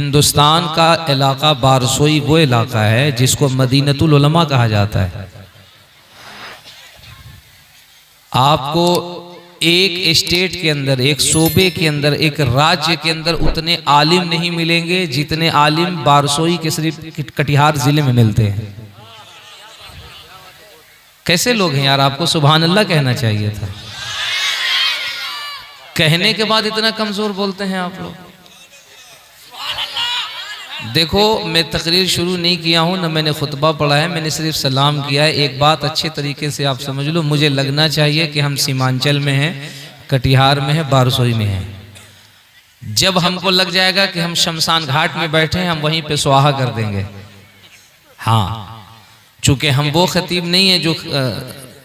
हिंदुस्तान का इलाका बारसोई वो इलाका है जिसको मदीनतुल उलमा कहा जाता है। आपको एक स्टेट के अंदर, एक सूबे के अंदर, एक राज्य के अंदर उतने आलिम नहीं मिलेंगे जितने आलिम बारसोई के सिर्फ कटिहार जिले में मिलते हैं। कैसे लोग हैं यार, आपको सुभान अल्लाह कहना चाहिए था। कहने के बाद इतना कमजोर बोलते हैं आप लोग। देखो, मैं तकरीर शुरू नहीं किया हूँ, न मैंने खुतबा पढ़ा है, मैंने सिर्फ सलाम किया है। एक बात अच्छे तरीके से आप समझ लो, मुझे लगना चाहिए कि हम सीमांचल में हैं, कटिहार में हैं, बारसोई में हैं। जब हमको लग जाएगा कि हम शमशान घाट में बैठे हैं, हम वहीं पे सुहा कर देंगे। हाँ, चूंकि हम वो खतीब नहीं है जो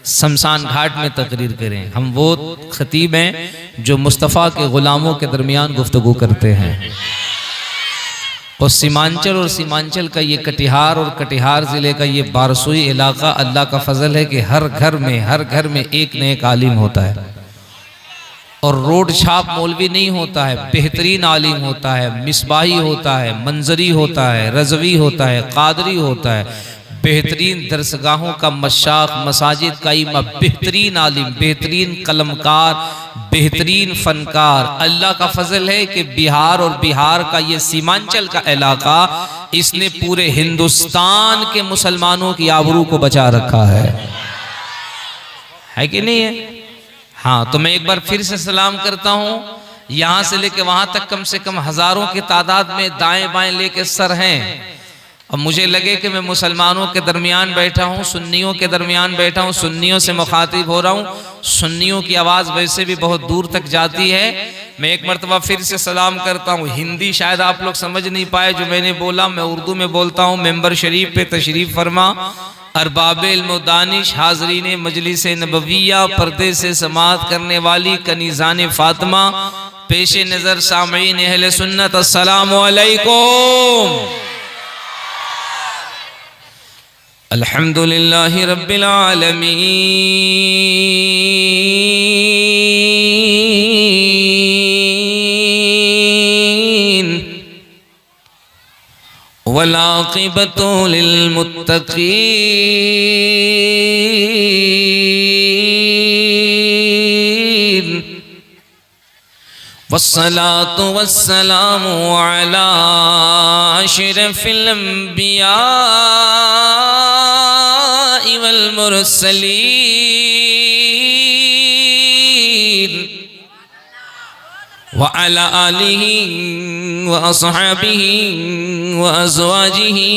शमशान घाट में तकरीर करें, हम वो खतीब हैं जो मुस्तफ़ा के ग़ुलामों के दरमियान गुफ्तगू करते हैं। और सीमांचल का ये कटिहार और कटिहार ज़िले का ये बारसोई इलाका, अल्लाह का फजल है कि हर घर में एक न एक आलिम होता है। और रोड छाप मौलवी नहीं होता है, बेहतरीन आलिम होता है, मिसबाही होता है, मंजरी होता है, रजवी होता है, कादरी होता है, बेहतरीन दरसगाहों का मशाक, मसाजिद का इमाम, बेहतरीन आलिम, बेहतरीन कलमकार, बेहतरीन फनकार। अल्लाह का फजल है कि बिहार और बिहार का ये सीमांचल का इलाका, इसने पूरे हिंदुस्तान के मुसलमानों की आबरू को बचा रखा है कि नहीं है? हाँ, तो मैं एक बार फिर से सलाम करता हूँ। यहाँ से लेके वहाँ तक कम से कम हजारों की तादाद में दाएं बाएं लेके सर हैं। अब मुझे लगे कि मैं मुसलमानों के दरमियान बैठा हूँ, सुन्नियों के दरमियान बैठा हूँ, सुन्नियों से मुखातिब हो रहा हूँ। सुन्नियों की आवाज़ वैसे भी बहुत दूर तक जाती है। मैं एक मरतबा फिर से सलाम करता हूँ। हिंदी शायद आप लोग समझ नहीं पाए जो मैंने बोला, मैं उर्दू में बोलता हूँ। मेंबर शरीफ पे तशरीफ़ फरमा, अरबाबे इल्म दानिश, हाज़रीन मजलिस नबविया, पर्दे से समाअत करने वाली कनीज़ान फ़ातिमा, पेश नज़र सामईन अहले सुन्नत, अस्सलामु अलैकुम। अल्हम्दुलिल्लाहि रब्बिल आलमीन, वल आक़िबतु लिल मुत्तक़ीन, वस्सलातु वस्सलामु अला अशरफिल अंबिया वल मुरसलीन, व अला आलिहि व अस्हाबिहि व अज़वाजिहि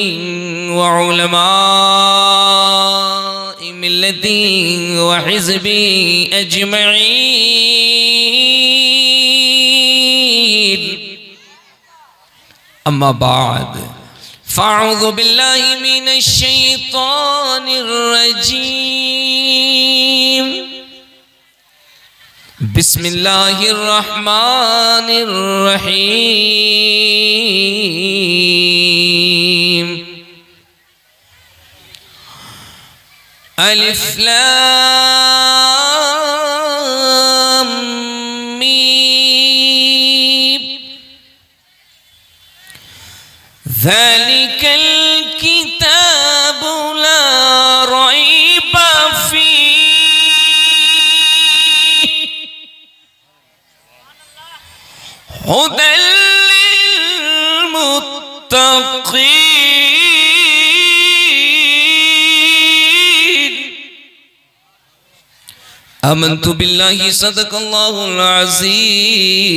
व उलमाइ मिल्लति व हिज़्बि अजमईन। अम्मा बाद, फ़अऊज़ु बिल्लाहि मिनश शैतानिर रजीम, बिस्मिल्लाहिर रहमानिर रहीम। अलिफ लाम मीम, ज़ालिकल किताबु ला रैब फ़ीह, हुदल लिल मुत्तक़ीन। आमन्तु बिल्लाहि सदक़ल्लाहुल अज़ीम,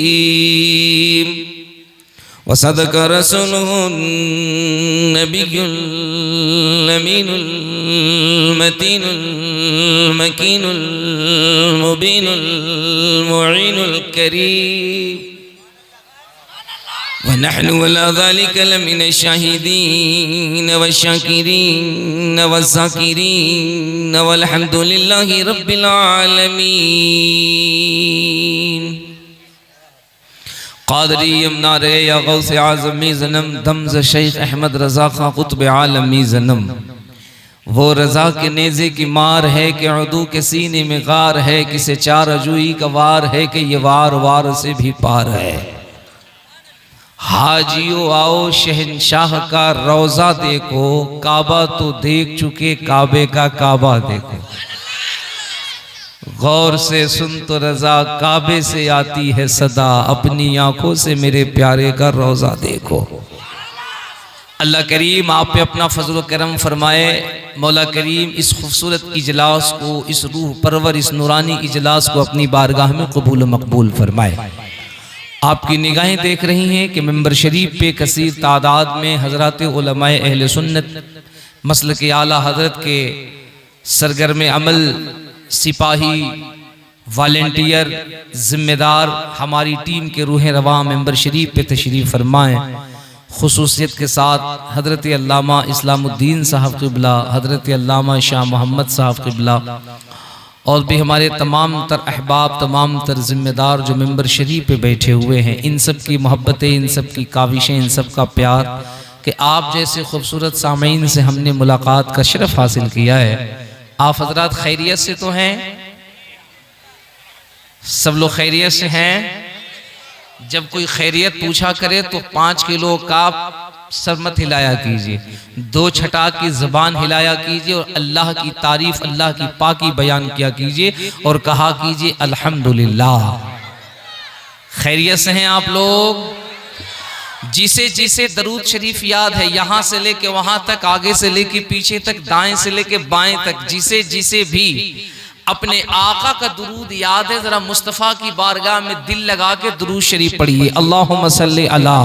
वसदक रसूलुहुन नबियुल अमीनुल मतीनुल मकीनुल मुबीनुल मुईनुल करीम, व नहनु अला ज़ालिका लमिन शाहिदीन व शाकिरीन व ज़ाकिरीन वल्हम्दुलिल्लाहि रब्बिल आलमीन। क़ादरी यमनारे या गौसे आज़मी ज़नम, दम्ज़ शेख अहमद रज़ा खां क़ुत्ब आलमी ज़नम। वो रज़ा के नेज़े की मार है कि उदू के सीने में गार है, किसे चार अजूई का वार है कि ये वार वार से भी पार है। हाजियो आओ शहनशाह का रोजा देखो, काबा तो देख चुके, काबे का काबा देखो। गौर से सुन तो रजा, काबे से आती है सदा, अपनी आंखों से मेरे प्यारे का रोजा देखो। अल्लाह करीम आप पे अपना फजल करम फरमाए। मौला करीम इस खूबसूरत इजलास को, इस रूह परवर, इस नूरानी इजलास को अपनी बारगाह में कबूल मकबूल फरमाए। आपकी निगाहें देख रही हैं कि मिंबर शरीफ पे कसीर तादाद में हजरत उलमाए अहले सुन्नत मसल के आला हजरत के सरगर्म अमल, सिपाही, वॉलेंटियर, जिम्मेदार हमारी टीम के रूह रवां मिंबर शरीफ पे तशरीफ़ फरमाएँ। खुसूसियत के साथ हज़रत अल्लामा इस्लामुद्दीन साहब क़िबला, हज़रत अल्लामा शाह मोहम्मद साहब क़िबला और भी हमारे तमाम तर अहबाब, तमाम तर ज़िम्मेदार जो मिंबर शरीफ पे बैठे हुए हैं, इन सब की मोहब्बतें, इन सब की काविशें, इन सब का प्यार कि आप जैसे खूबसूरत सामीन से हमने मुलाकात का शरफ़ हासिल किया है। आप हजरात खैरियत से तो हैं? सब लोग खैरियत से हैं? जब कोई खैरियत पूछा करे तो 5 किलो का सर मत हिलाया कीजिए, 2 छटाक की ज़बान हिलाया कीजिए और अल्लाह की तारीफ, अल्लाह की पाकी बयान किया कीजिए और कहा कीजिए अल्हम्दुलिल्लाह। खैरियत से हैं आप लोग? जिसे जिसे दरूद शरीफ याद है, यहाँ से लेके वहां तक, आगे से लेके पीछे तक, दाएं से लेके बाएं तक, जिसे जिसे भी अपने आका का दुरूद याद है, जरा मुस्तफ़ा की बारगाह में दिल लगा के दुरूद शरीफ पढ़िए। अल्लाहुम्मा सल्ली अला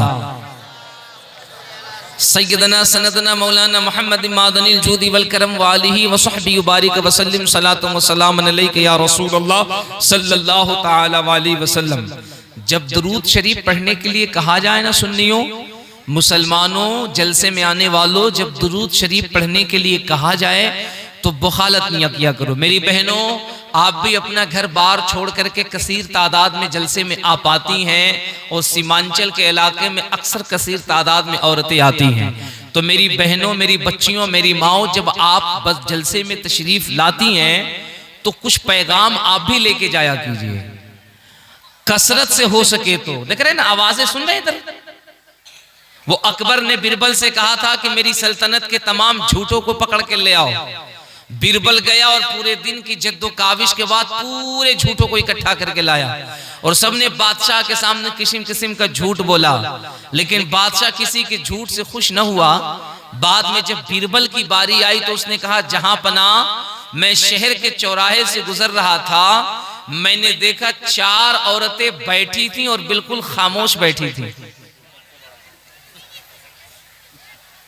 सय्यदना सनदना मौलाना मोहम्मद मादनिल जूदी वल करम वालिही व सहबी बारिक वसल्लम सलातु व सलाम अलैका या रसूलल्लाह सल्लल्लाहु तआला अलैहि वसल्लम। जब दुरूद शरीफ पढ़ने के लिए कहा जाए ना सुन्नियों, मुसलमानों, जलसे में आने वालों, जब दुरूद शरीफ पढ़ने के लिए कहा जाए तो बुखालत नहीं किया करो। मेरी बहनों, आप भी अपना घर बार छोड़ करके कसीर तादाद में जलसे में आ पाती हैं और सीमांचल के इलाके में अक्सर कसीर तादाद में औरतें आती हैं। तो मेरी बहनों, मेरी बच्चियों, मेरी माओ, जब आप बस जलसे में तशरीफ लाती हैं तो कुछ पैगाम आप भी लेके जाया कीजिए, कसरत से हो सके तो। देख रहे हैं ना, आवाजें सुन रहे हैं इधर? वो अकबर ने बिरबल से कहा था कि मेरी सल्तनत के तमाम झूठों को पकड़ के ले आओ। बिरबल गया और पूरे दिन की जद्दोकाविश के बाद पूरे झूठों को इकट्ठा करके लाया और सबने बादशाह के सामने किस्म किस्म का झूठ बोला, लेकिन बादशाह किसी के झूठ से खुश न हुआ। बाद में जब बिरबल की बारी आई तो उसने कहा, जहां पना मैं शहर के चौराहे से गुजर रहा था, मैंने देखा 4 औरतें बैठी थी और बिल्कुल खामोश बैठी थी।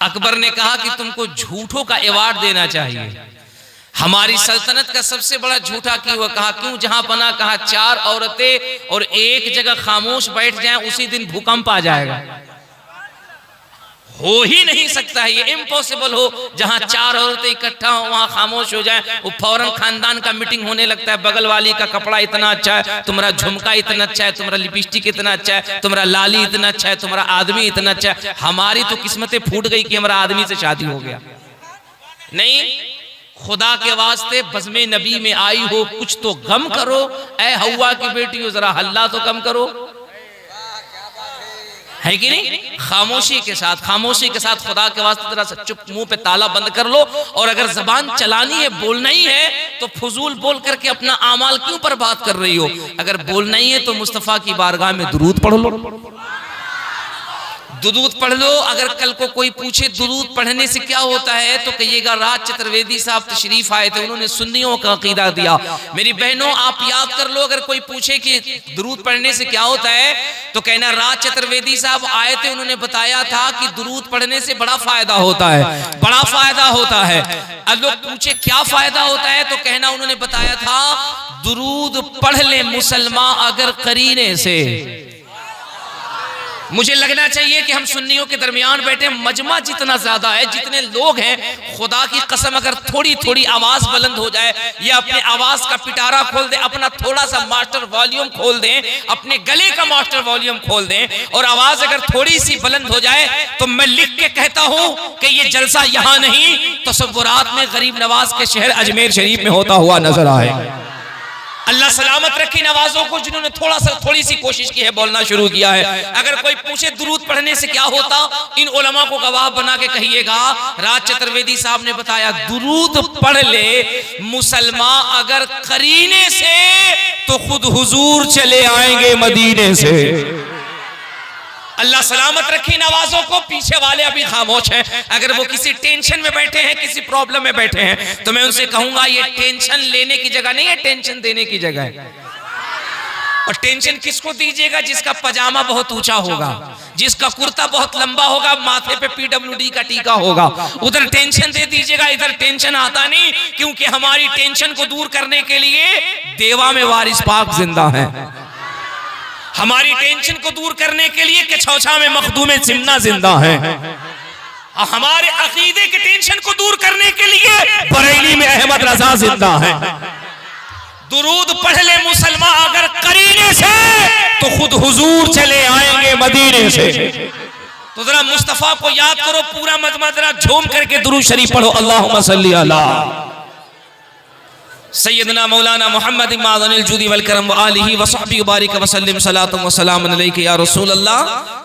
अकबर ने कहा कि तुमको झूठों का अवार्ड देना चाहिए। हमारी सल्तनत का सबसे बड़ा झूठा की हुआ। कहा क्यों? जहां पना कहा 4 औरतें और एक जगह खामोश बैठ जाएं, उसी दिन भूकंप आ जाएगा। हो ही नहीं सकता है, ये इम्पॉसिबल हो। जहां 4 औरतें इकट्ठा हो वहां खामोश हो जाए, वो फौरन खानदान का मीटिंग होने लगता है। बगल वाली का कपड़ा इतना अच्छा है, तुम्हारा झुमका इतना अच्छा है, तुम्हारा लिपस्टिक इतना अच्छा है, तुम्हारा लाली इतना अच्छा है, तुम्हारा आदमी इतना अच्छा है। हमारी तो किस्मतें फूट गई कि हमारा आदमी से शादी हो गया। नहीं, खुदा के वास्ते बज़्मे नबी में आई हो, कुछ तो गम करो। ऐ हव्वा की बेटी हो, जरा हल्ला तो कम करो, है कि नहीं? खामोशी के साथ, खामोशी के साथ खुदा के वास्ते जरा सा चुप, मुंह पे ताला बंद कर लो। और अगर जबान चलानी है, बोलना ही है, तो फजूल बोल करके अपना आमाल क्यों बर्बाद कर रही हो? अगर बोलना ही है तो मुस्तफ़ा की बारगाह में दुरूद पढ़ लो, दुरूद पढ़ लो। अगर कल को कोई पूछे दुरूद पढ़ने से क्या होता है तो कहिएगा राज चतुर्वेदी साहब तशरीफ आए थे, उन्होंने सुन्नियों का अकीदा दिया। मेरी बहनों, आप याद कर लो, अगर कोई पूछे कि दुरूद पढ़ने से क्या होता है तो कहना राज चतुर्वेदी साहब आए थे, उन्होंने बताया था कि दुरूद पढ़ने से बड़ा फायदा होता है, बड़ा फायदा होता है। अब लोग पूछे क्या फायदा होता है तो कहना उन्होंने बताया था दुरूद पढ़ ले मुसलमान अगर करीने से। मुझे लगना चाहिए कि हम सुन्नियों के दरमियान बैठे, मजमा जितना ज्यादा है, जितने लोग हैं, खुदा की कसम अगर थोड़ी थोड़ी आवाज बुलंद हो जाए या अपने आवाज का पिटारा खोल दे, अपना थोड़ा सा मास्टर वॉल्यूम खोल दें, अपने गले का मास्टर वॉल्यूम खोल दें और आवाज अगर थोड़ी सी बुलंद हो जाए तो मैं लिख के कहता हूं कि ये जलसा यहां नहीं तसव्वुरात में गरीब नवाज के शहर अजमेर शरीफ में होता हुआ नजर आए। अल्लाह सलामत रखे नवाजों को जिन्होंने थोड़ी सी कोशिश की है, बोलना शुरू किया है। अगर कोई पूछे दुरूद पढ़ने से क्या होता, इन उलमा को गवाह बना के कहिएगा। राज चतुर्वेदी साहब ने बताया, दुरूद पढ़ ले मुसलमान अगर करीने से तो खुद हुजूर चले आएंगे मदीने से। अल्लाह सलामत रखे नवाजों को। पीछे वाले अभी खामोश हैं, अगर वो किसी टेंशन में बैठे हैं, किसी प्रॉब्लम में बैठे हैं, तो मैं उनसे कहूंगा ये टेंशन लेने की जगह नहीं है, टेंशन देने की जगह है। और टेंशन किसको दीजिएगा? जिसका पजामा बहुत ऊंचा होगा, जिसका कुर्ता बहुत लंबा होगा, माथे पे PWD का टीका होगा, उधर टेंशन दे दीजिएगा। इधर टेंशन आता नहीं, क्योंकि हमारी टेंशन को दूर करने के लिए देवा में वारिस पाक जिंदा है। हमारी टेंशन को दूर करने के लिए कछौछा में मखदूम सिमना जिंदा है। हमारे अकीदे के टेंशन को दूर करने के लिए बरेली में अहमद रजा जिंदा है। दुरूद पढ़ ले मुसलमान अगर करीने से तो खुद हुजूर चले आएंगे मदीने से। तो जरा मुस्तफा को याद करो, पूरा मजमा जरा झूम करके दुरूद शरीफ पढ़ो। अल्लाहुम्मा सल्ली अला सैयदना मौलाना मोहम्मद इमादनिल जुदी वल करम व आलिहि व सहबी बारिक व सल्लिम सलातुम व सलामुन अलैका या रसूल अल्लाह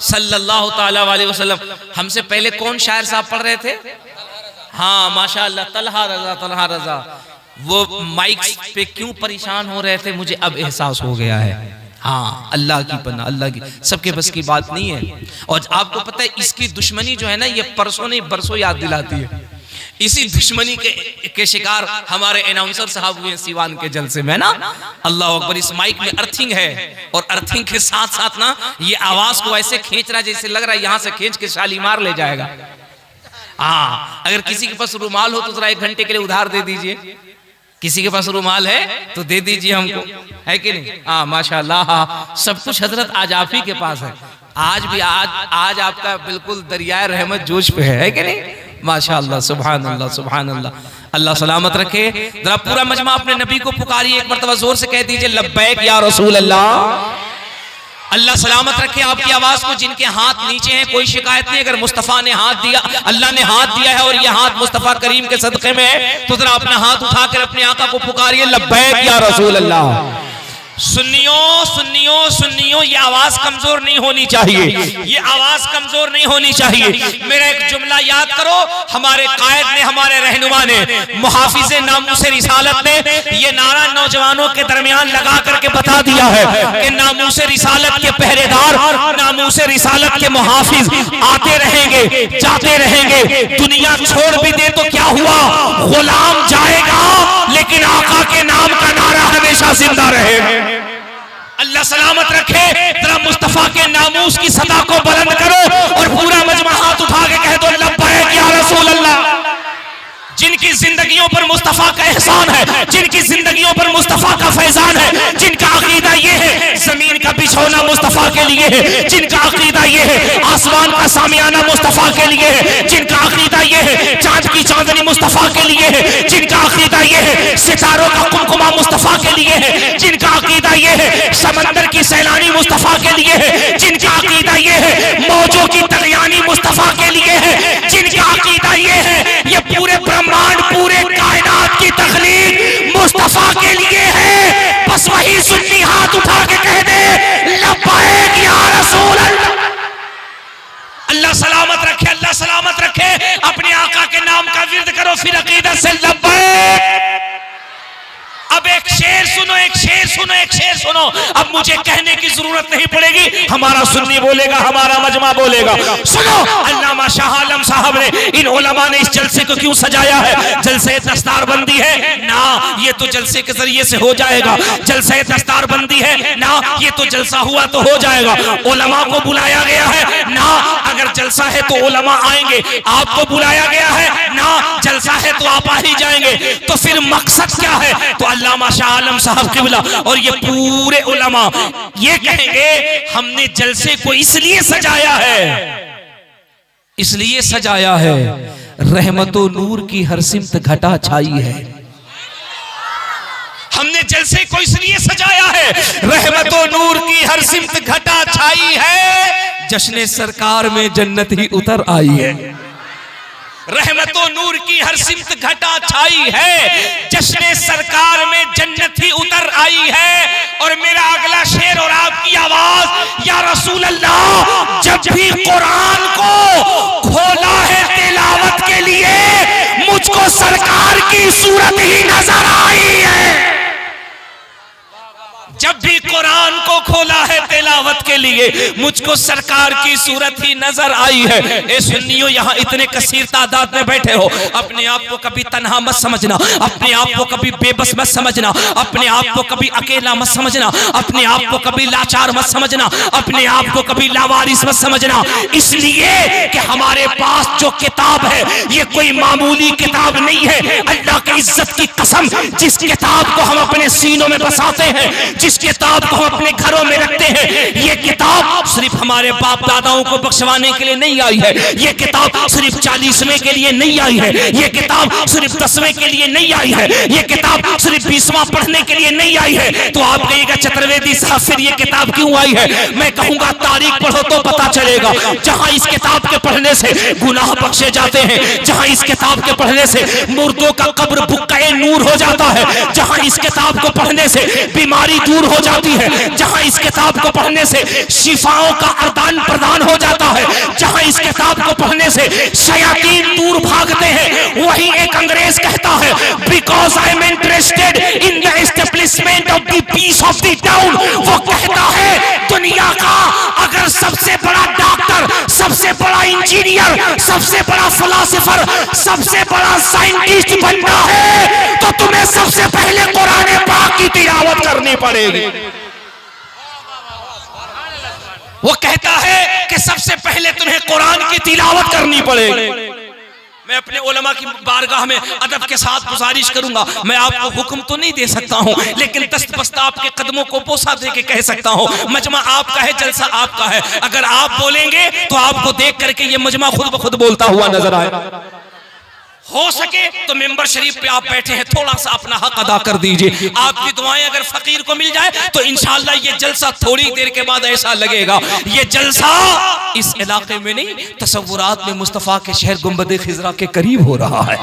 सल्लल्लाहु तआला अलैहि वसल्लम। हमसे पहले कौन शायर साहब पढ़ रहे थे? हाँ माशाअल्लाह, तलहा रजा, तलहा रजा। वो माइक पे क्यों परेशान हो रहे थे मुझे अब एहसास हो गया है। हाँ, अल्लाह की पनाह, अल्लाह की, सबके बस की बात नहीं है। और आपको पता है इसकी दुश्मनी जो है ना, ये परसों नहीं बरसों याद दिलाती है। इसी दुश्मनी के शिकार हमारे अनाउंसर साहब हुए सीवान के जलसे में ना। अल्लाह अकबर। इस माइक में अर्थिंग है, और अर्थिंग के साथ साथ ना ये आवाज को ऐसे खींच रहा है जैसे लग रहा है यहाँ से खींच के शालीमार ले जाएगा। हाँ, अगर किसी के पास रुमाल हो तो जरा 1 घंटे के लिए उधार दे दीजिए। किसी के पास रुमाल है तो दे दीजिए हमको, है कि नहीं? हाँ माशाल्लाह, सब कुछ हजरत आज आप ही के पास है। आज भी आज आपका बिल्कुल दरियाए रहमत जोश पे है कि नहीं? माशाअल्लाह, सुभान अल्लाह, सुभान अल्लाह। अल्लाह सलामत रखे। जरा पूरा मजमा अपने नबी को पुकारिए, एक मरतबा जोर से कह दीजिए लब्बैक या रसूल अल्लाह। अल्लाह सलामत रखे आपकी आवाज को। जिनके हाथ नीचे हैं कोई शिकायत नहीं, अगर मुस्तफा ने हाथ दिया, अल्लाह ने हाथ दिया है और ये हाथ मुस्तफा करीम के सदक़े में है, तो जरा अपना हाथ उठाकर अपने आका को पुकारिए लब्बैक या रसूल अल्लाह। सुन्नियों सुन्नियों सुन्नियों, ये आवाज कमजोर नहीं होनी चाहिए, ये आवाज कमजोर नहीं होनी चाहिए। मेरा एक जुमला याद करो, हमारे कायद ने, हमारे रहनुमा ने, मुहाफिज़े नामूस रिसालत ने ये नारा नौजवानों के दरमियान लगा करके बता दिया है कि नामूस रिसालत के पहरेदार, नामूस रिसालत के मुहाफिज आते रहेंगे, जाते रहेंगे। दुनिया छोड़ भी दे तो क्या हुआ, गुलाम जाएगा, लेकिन आका के नाम का नारा हमेशा जिंदा रहेगा। अल्लाह सलामत रखे। जरा मुस्तफा के नामूस की सदा को बुलंद करो और पूरा मजमा हाथ उठा के कह दो लब्बैक या रसूल अल्लाह। जिनकी जिंदगियों पर मुस्तफा का एहसान है, जिनकी जिंदगियों पर मुस्तफा का फैजान है, जिनका अकीदा ये है जमीन का बिछौना मुस्तफा के लिए है, जिनका अकीदा ये है आसमान का सामियाना मुस्तफा के लिए है, जिनका अकीदा ये है चांद की चांदनी मुस्तफा के लिए है, जिनका अकीदा ये है सितारों का कुमकुमा मुस्तफा के लिए है, जिनका अकीदा ये है समंदर की सैलानी मुस्तफा के लिए है, जिनका अकीदा ये है मौजों की तगयानी मुस्तफा के लिए है, जिनका अकीदा ये है ये पूरे ब्रह्मांड, पूरे कायनात की तखलीक मुस्तफा के लिए है। बस वही सुन्नी हाथ उठा के कह दे लब्बैक या रसूल अल्लाह। अल्लाह सलामत रखे, अल्लाह सलामत रखे। अपने आका के नाम का विर्द करो, फिर अकीदत से लब्बैक। अब एक शेर सुनो, एक शेर सुनो, एक शेर सुनो। अब मुझे कहने की जरूरत नहीं पड़ेगी, हमारा सुन्नी बोलेगा, हमारा मजमा बोलेगा। सुनो, अल्लामा शाह आलम साहब ने, इन उलमा ने इस जलसे को क्यों सजाया है? जलसे दस्तारबंदी है ना, ये तो जलसे के जरिए से हो जाएगा। जलसे दस्तारबंदी है ना, ये तो जलसा हुआ तो हो जाएगा। उलमा को बुलाया गया है ना, अगर जलसा है तो उलमा आएंगे। आपको बुलाया गया है ना, जलसा है तो आप आ ही जाएंगे। तो फिर मकसद क्या है? तो अल्लामा शाह आलम साहब किबला और ये पूरे उलमा ये कहेंगे हमने जलसे को इसलिए सजाया है, इसलिए सजाया है रहमतो नूर की हर सिमत घटा छाई है। हमने जलसे को इसलिए सजाया है रहमतो नूर की हर सिमत घटा छाई है, जश्न सरकार में जन्नत ही उतर आई है। रहमतो नूर की हर सिमत घटा छाई है, जश्न सरकार में जन्नत ही उतर आई है। और मेरा अगला शेर और आपकी आवाज, या रसूल अल्लाह, जब भी कुरान को खोला है तिलावत के लिए, मुझको सरकार की सूरत ही नजर आई है। जब भी कुरान को खोला है तिलावत के लिए, मुझको सरकार की सूरत ही नजर आई है। ए सुन्नियों, यहाँ इतने कसीर तादाद में बैठे हो, अपने आप को कभी तन्हा मत समझना, अपने आप को कभी बेबस मत समझना, अपने आप को कभी अकेला मत समझना, अपने आप को कभी लाचार मत समझना, अपने आप को कभी लावारिस मत समझना। इसलिए कि हमारे पास जो किताब है ये कोई मामूली किताब नहीं है। अल्लाह की इज्जत की कसम, जिस किताब को हम अपने सीनों में बसाते हैं, जिस किताब को हम अपने घरों में रखते हैं, ये किताब सिर्फ हमारे बाप दादाओं को बख्शवाने के लिए नहीं आई है, ये किताब सिर्फ 40वें के लिए नहीं आई है, ये किताब सिर्फ 10वें के लिए नहीं आई है, ये किताब सिर्फ 20वां पढ़ने के लिए नहीं आई है। तो आप कहिएगा चतुर्वेदी साहब फिर ये किताब क्यों आई है? मैं कहूंगा तारीख पढ़ो तो पता चलेगा। जहां इस किताब के पढ़ने से गुनाह बख्शे जाते हैं, जहां इस किताब के पढ़ने से मुर्दों का कब्र बुक्काए नूर हो जाता है, जहां इस किताब को पढ़ने से बीमारी दूर हो जाती है, जहां इस किताब को पढ़ने से शिफाओं का आदान प्रदान हो जाता है, जहां इस किताब को पढ़ने से शयातीन दूर भागते हैं, वही एक अंग्रेज कहता है, because I am interested in the establishment of the peace of the town. वो कहता है दुनिया का अगर सबसे बड़ा डॉक्टर, सबसे बड़ा इंजीनियर, सबसे बड़ा फिलोसोफर, सबसे बड़ा साइंटिस्ट बनना है तो तुम्हें सबसे पहले कुरान पाक की तिलावत करनी पड़ेगी। वो कहता है कि सबसे पहले तुम्हें कुरान की तिलावत करनी पड़ेगी। मैं अपने उलमा की बारगाह में अदब के साथ गुजारिश करूंगा, मैं आपको हुक्म तो नहीं दे सकता हूं, लेकिन दस्त बस्त आपके कदमों को बोसा दे के कह सकता हूं, मजमा आपका है, जलसा आपका है। अगर आप बोलेंगे तो आपको देख करके ये मजमा खुद ब खुद बोलता हुआ नजर आए। हो सके तो मिंबर शरीफ पे आप बैठे हैं, थोड़ा सा अपना हक अदा कर दीजिए। आपकी दुआएं अगर फकीर को मिल जाए तो इंशाअल्लाह ये जलसा थोड़ी देर के बाद ऐसा लगेगा, ये जलसा इस इलाके में नहीं, तसव्वुरात में मुस्तफा के शहर गुंबद खिजरा के करीब हो रहा है।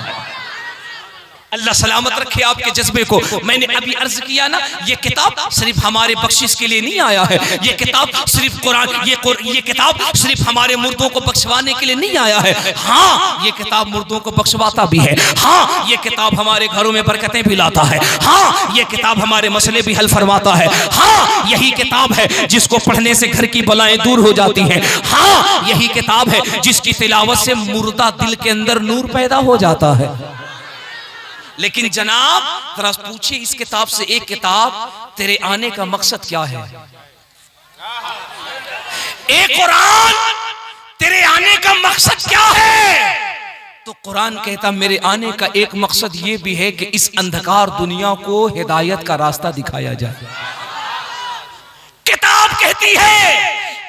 अल्लाह सलामत रखे आपके जज्बे को। मैंने अभी अर्ज किया ना, ये किताब सिर्फ हमारे बख्शिश के लिए नहीं आया है, ये किताब सिर्फ कुरान, ये किताब सिर्फ हमारे मुर्दों को बख्शवाने के लिए नहीं आया है। हाँ, ये किताब मुर्दों को बख्शवाता भी है। हाँ, ये किताब हमारे घरों में बरकतें भी लाता है। हाँ, ये किताब हमारे मसले भी हल फरमाता है। हाँ, यही किताब है जिसको पढ़ने से घर की बलाएं दूर हो जाती हैं। हाँ, यही किताब है जिसकी तिलावत से मुर्दा दिल के अंदर नूर पैदा हो जाता है। लेकिन जनाब जरा पूछिए इस किताब से, एक किताब तेरे आने का मकसद क्या है? एक कुरान तेरे आने का मकसद क्या है? तो कुरान कहता मेरे आने का एक मकसद ये भी है कि इस अंधकार दुनिया को हिदायत का रास्ता दिखाया जाए। किताब कहती है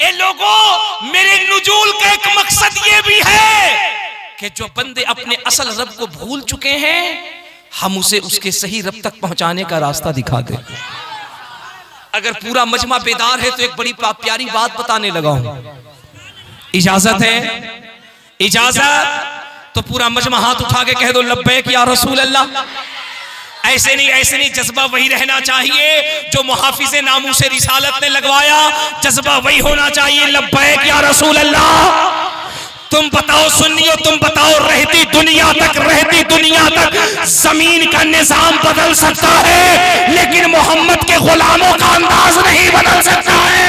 ए लोगों, मेरे नुजूल का एक मकसद ये भी है कि जो बंदे अपने असल रब को भूल चुके हैं, हम उसे उसके सही रब तक पहुंचाने का रास्ता दिखा दे। अगर पूरा मजमा बेदार है तो एक बड़ी प्यारी बात बताने लगा हूं। इजाजत है? इजाजत? तो पूरा मजमा हाथ उठा के कह दो लब्बैक या रसूल अल्लाह। ऐसे नहीं, जज्बा वही रहना चाहिए जो मुहाफिज़े नामूसे रिसालत ने लगवाया। जज्बा वही होना चाहिए, लब्बैक या रसूल अल्लाह। तुम बताओ सुन्नियों, तुम बताओ, रहती दुनिया तक जमीन का निजाम बदल सकता है, लेकिन मोहम्मद के गुलामों का अंदाज नहीं बदल सकता है।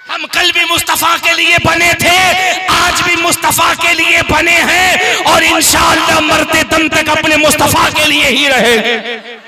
हम कल भी मुस्तफा के लिए बने थे, आज भी मुस्तफा के लिए बने हैं और इंशाअल्लाह मरते दम तक अपने मुस्तफा के लिए ही रहेंगे।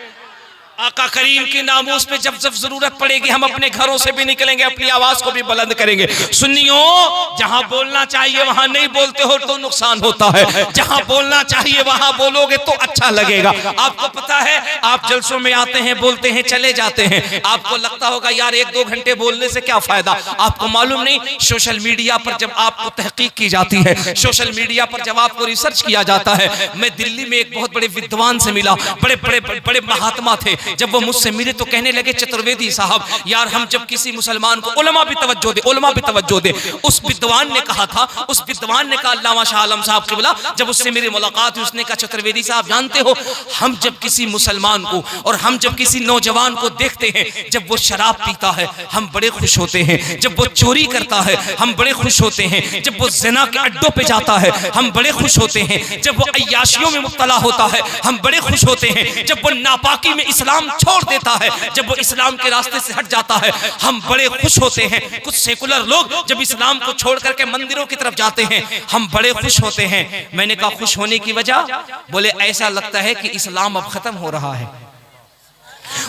आका करीम के नामूस पे जब जब जरूरत पड़ेगी हम अपने घरों से भी निकलेंगे, अपनी आवाज को भी बुलंद करेंगे। सुन्नियों, जहां बोलना चाहिए वहां नहीं बोलते हो तो नुकसान होता है, जहां बोलना चाहिए वहां बोलोगे तो अच्छा लगेगा। आपको पता है, आप जलसों में आते हैं, बोलते हैं, चले जाते हैं, आपको लगता होगा यार 1-2 घंटे बोलने से क्या फायदा। आपको मालूम नहीं, सोशल मीडिया पर जब आपको तहकीक की जाती है, सोशल मीडिया पर जब आपको रिसर्च किया जाता है। मैं दिल्ली में एक बहुत बड़े विद्वान से मिला, बड़े महात्मा थे, जब वो मुझसे मिले तो कहने लगे चतुर्वेदी साहब यार हम जब किसी मुसलमान को, उलमा भी तवज्जो दे, उलमा भी तवज्जो दे, उस विद्वान ने कहा था, उस विद्वान ने कहा अल्लामा शाह आलम साहब क़िबला, जब उससे मेरी मुलाकात हुई उसने कहा चतुर्वेदी साहब जानते हो हम जब किसी मुसलमान को और हम जब किसी नौजवान को देखते हैं, जब वो शराब पीता है हम बड़े खुश होते हैं, जब वो चोरी करता है हम बड़े खुश होते हैं, जब वो ज़िना के अड्डों पे जाता है हम बड़े खुश होते हैं, जब वो अय्याशियों में मुब्तला होता है हम बड़े खुश होते हैं, जब वो नापाकी में इस्लाम छोड़ देता है, जब वो इस्लाम के रास्ते से हट जाता है हम बड़े खुश होते हैं। कुछ सेकुलर लोग जब इस्लाम को छोड़ करके मंदिरों की तरफ जाते हैं हम बड़े खुश होते हैं। मैंने कहा खुश होने की वजह? बोले ऐसा लगता है कि इस्लाम अब खत्म हो रहा है।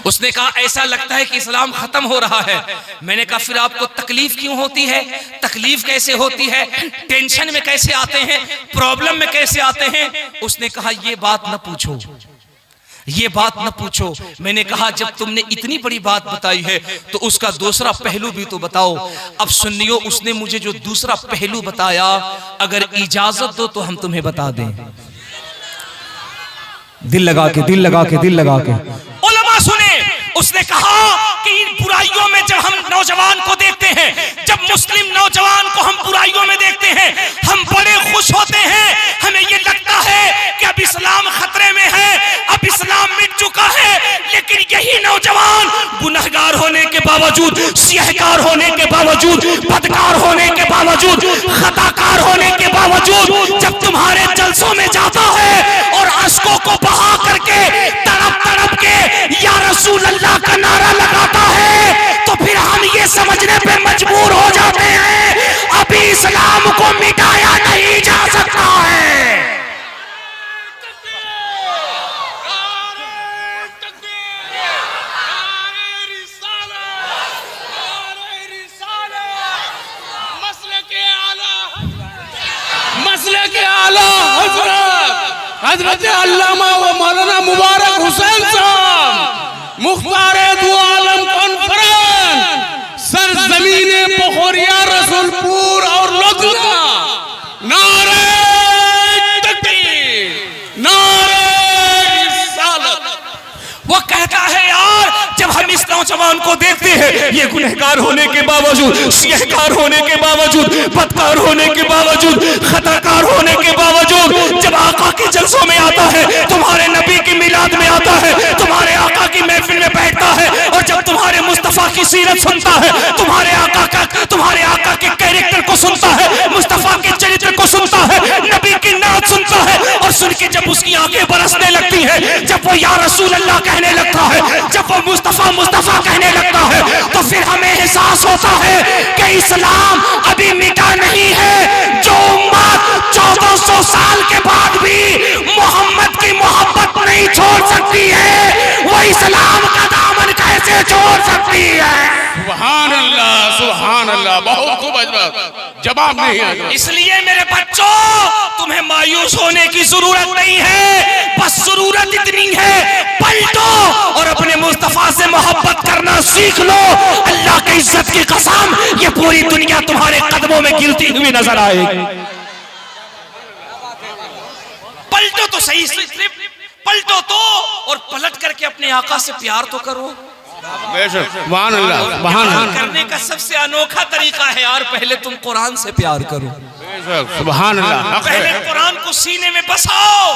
उसने कहा ऐसा लगता है कि इस्लाम खत्म हो रहा है। मैंने कहा फिर आपको तकलीफ क्यों होती है? तकलीफ कैसे होती है? टेंशन में कैसे आते हैं? प्रॉब्लम में कैसे आते हैं? उसने कहा ये बात न पूछो, ये बात न पूछो। मैंने कहा जब तुमने इतनी बड़ी बात बताई है तो उसका दूसरा पहलू भी तो बताओ। अब सुनियो, उसने मुझे जो दूसरा पहलू बताया, अगर इजाजत दो तो हम तुम्हें बता दें। दिल लगा के, दिल लगा के, दिल लगा के उलमा सुने। उसने कहा कि इन बुराइयों में जब हम नौजवान को देखते हैं, जब मुस्लिम नौजवान को हम बुराइयों में देखते हैं हम बड़े खुश होते हैं। हमें ये लगता है कि अब इस्लाम खतरे में है, अब इस्लाम मिट चुका है, लेकिन यही नौजवान गुनहगार होने के बावजूद, सियहकार होने के बावजूद, बदकार होने के बावजूद, खताकार होने के बावजूद जब तुम्हारे जलसों में जाता है और अश्कों को बहा करके तड़प तड़प के या रसूल अल्लाह का नारा लगाता है तो फिर हम ये समझने पे मजबूर हो जाते हैं अभी इस्लाम को मिटाया नहीं जा सकता है। मसले के आला हजरत अल्लामा व मौलाना मुबारक हुसैन साहब मुख्तारे दो आलम कॉन्फ्रेंस सरजमीने पोखरिया रसूलपुर और लुधियाना। नारे तकबीर, नारे रिसालत। वो कहता है यार जब हम इस नौजवान को देखते हैं ये गुनहगार होने के बावजूद, सियहकार होने के बावजूद, बदकार होने के बावजूद, खताकार होने के बावजूद जब आका के जलसों में आता है, तुम्हारे नबी की मिलाद में आता है, तुम्हारे आका की महफिल में बैठता है और जब तुम्हारे मुस्तफा की सीरत सुनता है, तुम्हारे आका के कैरेक्टर को सुनता है, मुस्तफा के चरित्र को सुनता है, नबी की नात सुनता है और सुन के जब उसकी आंखें बरसने लगती है, जब वो या रसूल अल्लाह कहने लगता है, जब वो मुस्तफा मुस्तफा कहने लगता है तो फिर हमें एहसास होता है कि इस्लाम अभी मिटा नहीं है। जो उम्मत 1400 साल के बाद भी मोहम्मद की मोहब्बत नहीं छोड़ सकती है वो इस्लाम का दामन कैसे छोड़ सकती है? सुभान अल्लाह, सुभान अल्लाह, बहुत खूब जवाब नहीं है। इसलिए मेरे बच्चों तुम्हें मायूस होने की जरूरत नहीं है, बस जरूरत इतनी है पलटो और अपने मुस्तफा से मोहब्बत करना सीख लो। अल्लाह की इज्जत की कसम ये पूरी दुनिया तुम्हारे कदमों में गिरती हुई नजर आएगी। पलटो तो सही, पलटो तो और पलट करके अपने आका से प्यार तो करो। सुभान अल्लाह, सुभान अल्लाह। करने का सबसे अनोखा तरीका है यार पहले तुम कुरान से प्यार करो, सुभान अल्लाह। पहले कुरान को सीने में बसाओ।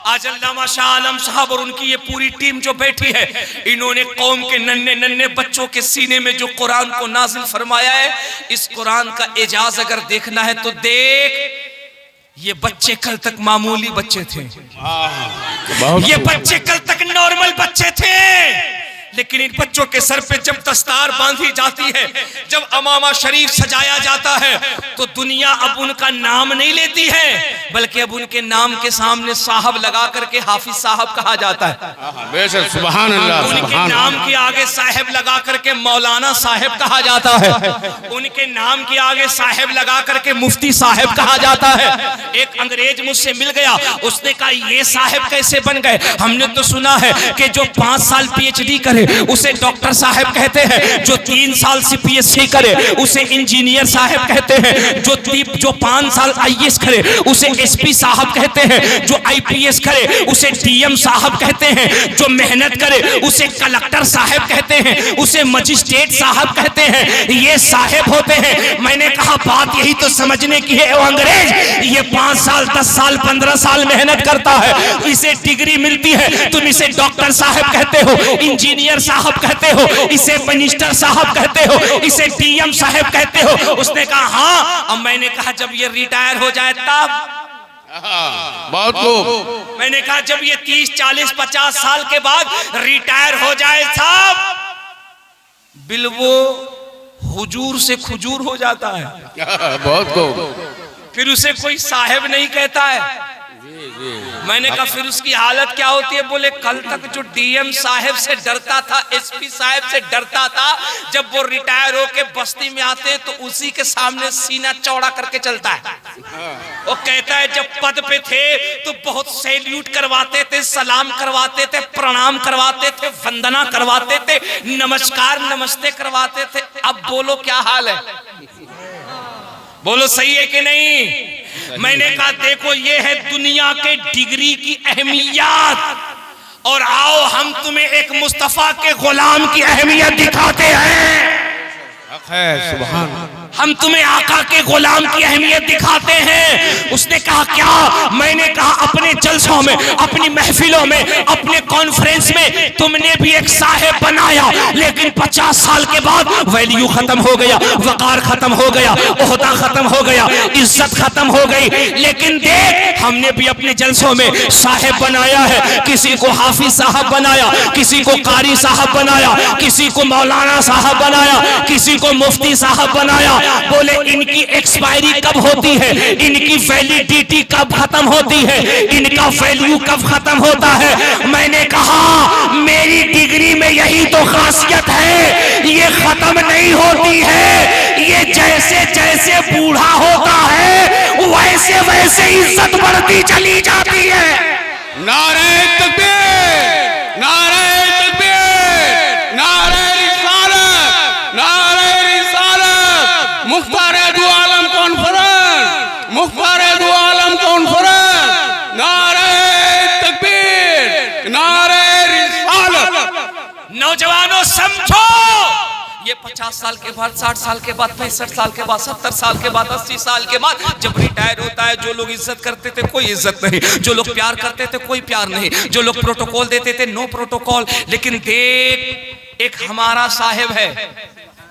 आज अल्लामा शाह आलम साहब और उनकी ये पूरी टीम जो बैठी है, इन्होंने कौम के नन्हे नन्हे बच्चों के सीने में जो कुरान को नाजिल फरमाया है, इस कुरान का एजाज अगर देखना है तो देख। ये बच्चे कल तक मामूली बच्चे थे, ये बच्चे कल तक नॉर्मल बच्चे थे, लेकिन इन बच्चों के सर पे जब दस्तार बांधी जाती है, जब अमामा शरीफ सजाया जाता है, तो दुनिया अब उनका नाम नहीं लेती है, बल्कि अब उनके नाम के सामने साहब लगा करके हाफिज साहब कहा जाता है। बेशक, सुभान अल्लाह। उनके नाम के आगे साहब लगा करके मौलाना साहब कहा जाता है, उनके नाम के आगे साहब लगा करके मुफ्ती साहब कहा जाता है। एक अंग्रेज मुझसे मिल गया, उसने कहा ये साहब कैसे बन गए? हमने तो सुना है कि जो 5 साल PhD करे उसे डॉक्टर साहब कहते हैं। जो 3 साल CPSC करे उसे इंजीनियर साहब कहते हैं। जो 5 साल IAS करे उसे SP साहब कहते हैं। जो IPS करे उसे DM साहब कहते हैं। जो मेहनत करे उसे कलेक्टर साहब कहते हैं, उसे मजिस्ट्रेट साहब कहते हैं। ये साहब होते हैं। मैंने कहा बात यही तो समझने की है। वो अंग्रेज ये 5 साल 10 साल 15 साल मेहनत करता है, इसे डिग्री मिलती है, तुम इसे डॉक्टर साहब कहते हो, इंजीनियर साहब कहते हो, इसे मिनिस्टर साहब कहते हो, इसे DM साहब कहते हो। उसने कहा हाँ। अब मैंने कहा जब ये रिटायर हो जाए तब। बहुत खूब। मैंने कहा जब ये 30 40 50 साल के बाद रिटायर हो जाए साहब, बिल्वो हुजूर से खुजूर हो जाता है। बहुत खूब। फिर उसे कोई साहब नहीं कहता है। मैंने कहा फिर उसकी हालत क्या होती है? बोले कल तक जो DM साहब से डरता था, SP साहब से डरता था, जब वो रिटायर होके बस्ती में आते हैं तो उसी के सामने सीना चौड़ा करके चलता है। वो कहता है जब पद पे थे तो बहुत सैल्यूट करवाते थे, सलाम करवाते थे, प्रणाम करवाते थे, वंदना करवाते थे, नमस्कार नमस्ते करवाते थे। अब बोलो क्या हाल है? बोलो सही है कि नहीं? मैंने कहा देखो ये है दुनिया के डिग्री की अहमियत, और आओ हम तुम्हें एक मुस्तफा के गुलाम की अहमियत दिखाते हैं। सुभान। हम तुम्हें आका के गुलाम की अहमियत दिखाते हैं। उसने कहा क्या? मैंने कहा अपने जलसों में, अपनी महफिलों में, अपने कॉन्फ्रेंस में तुमने भी एक साहेब बनाया, लेकिन 50 साल के बाद वैल्यू खत्म हो गया, वकार खत्म हो गया, ओहदा खत्म हो गया, इज्जत खत्म हो गई। लेकिन देख हमने भी अपने जलसों में साहेब बनाया है। किसी को हाफिज साहब बनाया, किसी को कारी साहब बनाया, किसी को मौलाना साहब बनाया, किसी को मुफ्ती साहब बनाया। बोले इनकी एक्सपायरी कब होती है, इनकी वैलिडिटी कब खत्म होती है, इनका वैल्यू कब खत्म होता है? मैंने कहा मेरी डिग्री में यही तो खासियत है, ये खत्म नहीं होती है, ये जैसे जैसे बूढ़ा होता है वैसे वैसे इज्जत बढ़ती चली जाती है। नारे तकबीर, नारे तकबीर, नारे रिसालत, नारे रिसालत। मुख्तार दो आलम कॉन्फ्रेंस, मुख्तार दो आलम कॉन्फ्रेंस। नारे तकबीर, नारे रिसालत। नौजवानों समझो, ये 50 साल के बाद, 60 साल के बाद, 65 साल के बाद, 70 साल के बाद, 80 साल के बाद जब रिटायर होता है, जो लोग इज्जत करते थे कोई इज्जत नहीं, जो लोग प्यार करते थे कोई प्यार नहीं, जो लोग प्रोटोकॉल देते थे नो प्रोटोकॉल। लेकिन देख एक हमारा साहेब है,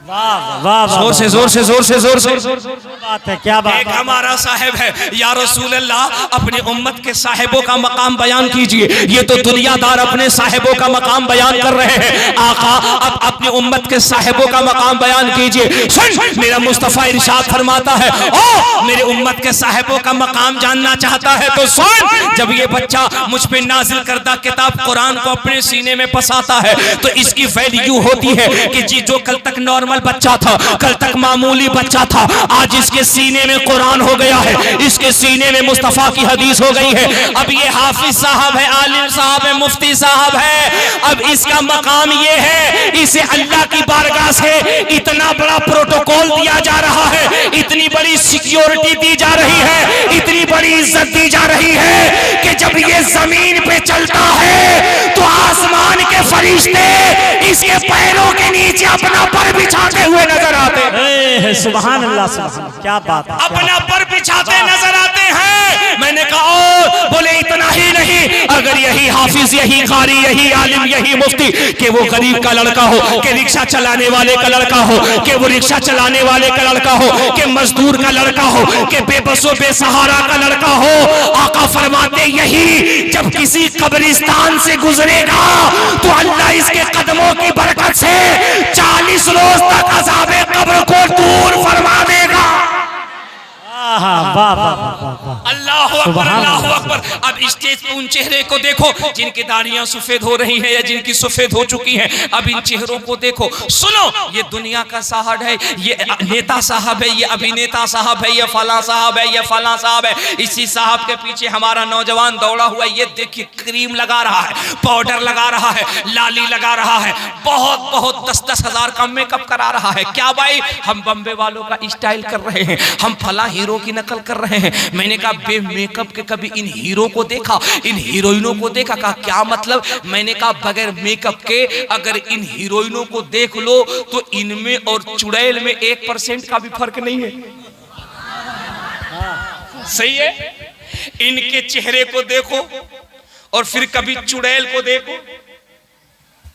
जोर से जोर से जोर से जोर से बात है, क्या बात? एक हमारा साहेब है। या रसूल अल्लाह अपनी उम्मत के साहिबों का मकाम बयान कीजिए। ये तो दुनियादार अपने साहिबों का मकाम बयान कर रहे हैं, आका अब अपनी उम्मत के साहिबों का मकाम बयान कीजिए। सुन मेरा मुस्तफा इरशाद फरमाता है, ओ मेरे उम्मत के साहिबों का मकाम जानना चाहता है तो सुन। जब ये बच्चा मुझ पे नाजिल करदा किताब कुरान को अपने सीने में पसाता है तो इसकी वैल्यू होती है कि जी जो कल तक नॉर्मल बच्चा था, कल तक मामूली बच्चा था, आज इसके सीने में कुरान हो गया है, इसके सीने में मुस्तफा की हदीस हो गई है। अब ये हाफिज साहब है, आलिम साहब है, मुफ्ती साहब है। अब इसका मकाम ये है, इसे अल्लाह की बारगाह से इतना बड़ा प्रोटोकॉल दिया जा रहा है, इतनी बड़ी सिक्योरिटी दी जा रही है, इतनी बड़ी इज्जत दी जा रही है कि जब ये जमीन पे चलता है तो आसमान के फरिश्ते इसके पैरों के नीचे अपना पर बिछाते हुए नजर आते हैं। सुभान अल्लाह, सुभान, क्या बात है, अपना पर बिछाते नजर आते हैं। मैंने कहा ओ बोले इतना ही नहीं, अगर यही हाफिज, यही कारी, यही आलिम, यही मुफ्ती कि वो गरीब का लड़का हो, कि रिक्शा चलाने वाले का लड़का हो, कि वो रिक्शा चलाने वाले का लड़का हो, कि मजदूर का लड़का हो, कि बेबसों बेसहारा का लड़का हो, आका फरमाते यही जब किसी कब्रिस्तान से गुजरेगा तो अल्लाह इसके कदमों की बरकत से 40 रोज तक अज़ाबे कब्र को दूर फरमा देगा। वाह वाह वाह वाह। अल्लाह अल्लाहु अकबर, अल्लाहु अकबर। अब स्टेज पे उन चेहरे को देखो जिनकी दाढ़ियां सफेद हो रही हैं या जिनकी सफेद हो चुकी हैं। अब इन चेहरों को देखो, सुनो, ये दुनिया का साहब है, ये नेता साहब है, ये अभिनेता साहब है, ये फला साहब है, ये फला साहब है। इसी साहब के पीछे हमारा नौजवान दौड़ा हुआ है। ये देखिए क्रीम लगा रहा है, पाउडर लगा रहा है, लाली लगा रहा है, बहुत बहुत 10-10 हजार का मेकअप करा रहा है। क्या भाई, हम बम्बे वालों का स्टाइल कर रहे हैं, हम फला हीरो की नकल कर रहे हैं। मैंने कहा बे मेकअप के कभी इन हीरो को देखा, इन हीरोइनों को देखा? कहा क्या मतलब? मैंने कहा बगैर मेकअप के अगर इन हीरोइनों को देख लो तो इनमें और चुड़ैल में 1% का भी फर्क नहीं है। सही है? इनके चेहरे को देखो और फिर कभी चुड़ैल को देखो।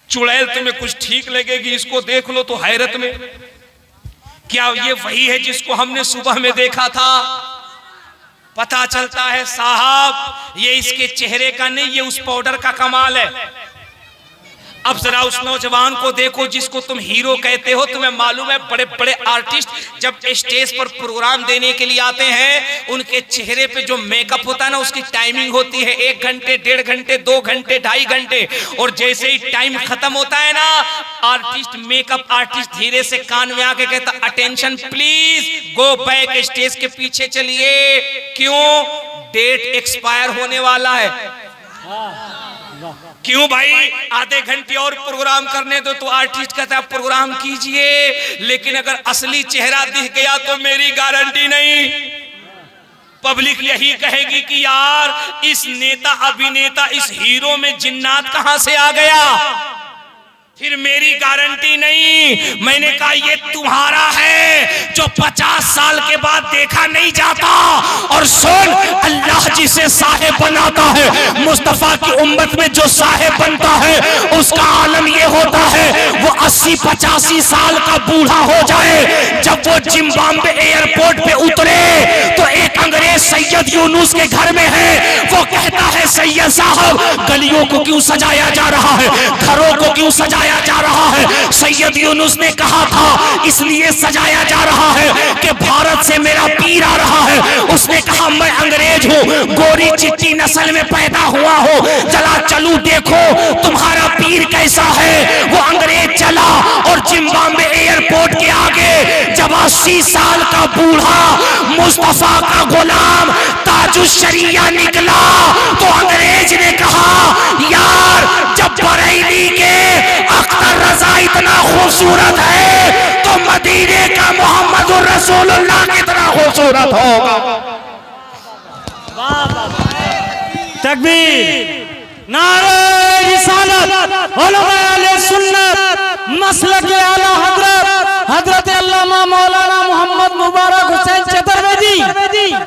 चुड़ैल तुम्हें कुछ ठीक लगेगी, इसको देख लो तो हैरत में। क्या ये वही है जिसको हमने सुबह में देखा था? पता चलता है साहब ये इसके चेहरे का नहीं, ये उस पाउडर का कमाल है। अब जरा उस नौजवान को देखो जिसको तुम हीरो कहते हो। तुम्हें मालूम है बड़े बड़े आर्टिस्ट जब स्टेज पर प्रोग्राम देने के लिए आते हैं, उनके चेहरे पे जो मेकअप होता है ना, उसकी टाइमिंग होती है 1 घंटे, 1.5 घंटे, 2 घंटे, 2.5 घंटे। और जैसे ही टाइम खत्म होता है ना, आर्टिस्ट, मेकअप आर्टिस्ट धीरे से कान में आके कहता attention please, go back, stage के पीछे चलिए। क्यों? डेट एक्सपायर होने वाला है। क्यों भाई? आधे घंटे और प्रोग्राम करने दो। तो आर्टिस्ट कहता है प्रोग्राम कीजिए, लेकिन अगर असली चेहरा दिख गया तो मेरी गारंटी नहीं। पब्लिक यही कहेगी कि यार इस नेता अभिनेता, इस हीरो में जिन्नात कहां से आ गया, फिर मेरी गारंटी नहीं। मैंने कहा ये तुम्हारा है जो 50 साल के बाद देखा नहीं जाता। और सुन, अल्लाह जिसे साहिब बनाता है, मुस्तफा की उम्मत में जो साहिब बनता है, उसका आलम ये होता है वो 80-85 साल का बूढ़ा हो जाए। जब वो जिम्बाब्वे एयरपोर्ट पे उतरे तो एक अंग्रेज सैयद यूनुस के घर में है। वो कहता है सैयद साहब गलियों को क्यों सजाया जा रहा है, घरों को क्यों सजाया जा रहा है? सैयद यूनुस ने कहा था इसलिए सजाया जा रहा है कि भारत से मेरा पीर आ रहा है। उसने कहा मैं अंग्रेज हूँ, गोरी चिट्टी नस्ल में पैदा हुआ हूँ, चला चलू देखो तुम्हारा पीर कैसा है। वो अंग्रेज चला और जिम्बाब्वे एयरपोर्ट के आगे जब 80 साल का बूढ़ा मुस्तफा का गुलाम ताजुश्शरिया निकला तो अंग्रेज ने कहा यार जब बरेली के अख्तर रजा इतना खूबसूरत है तो मदीने का मोहम्मद रसूलुल्लाह कितना खूबसूरत होगा। तकबीर, नारे रिसालत, उलमाए सुन्नत, मसलक आला हजरत अल्लामा मौलाना मोहम्मद मुबारक हुसैन चतुर्वेदी,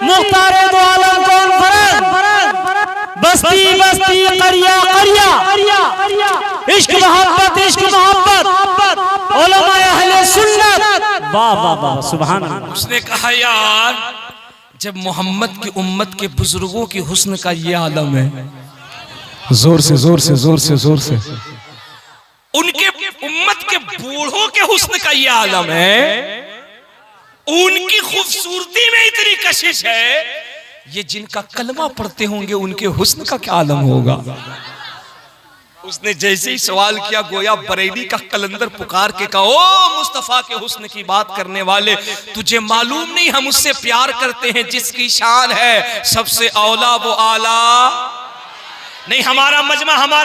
मुख्तार दो आलम कॉन्फ्रेंस, बस्ती बस्ती करिया करिया, इश्क मोहब्बत, उलमाए अहले सुन्नत। वाह वाह वाह, सुभान अल्लाह। उसने कहा यार जब मोहम्मद की उम्मत के बुजुर्गों की हुस्न का ये आलम है, जोर से जोर से जोर से जोर से, उनके उम्मत के बूढ़ों के हुस्न का ये आलम है, उनकी खूबसूरती में इतनी कशिश है, ये जिनका कलमा पढ़ते होंगे उनके हुस्न का क्या आलम होगा। उसने जैसे ही सवाल किया गोया बरेली का कलंदर पुकार के कहा ओ मुस्तफा के हुस्न की बात करने वाले, तुझे मालूम नहीं हम उससे प्यार करते हैं जिसकी शान है सबसे औला वो आला नहीं। हमारा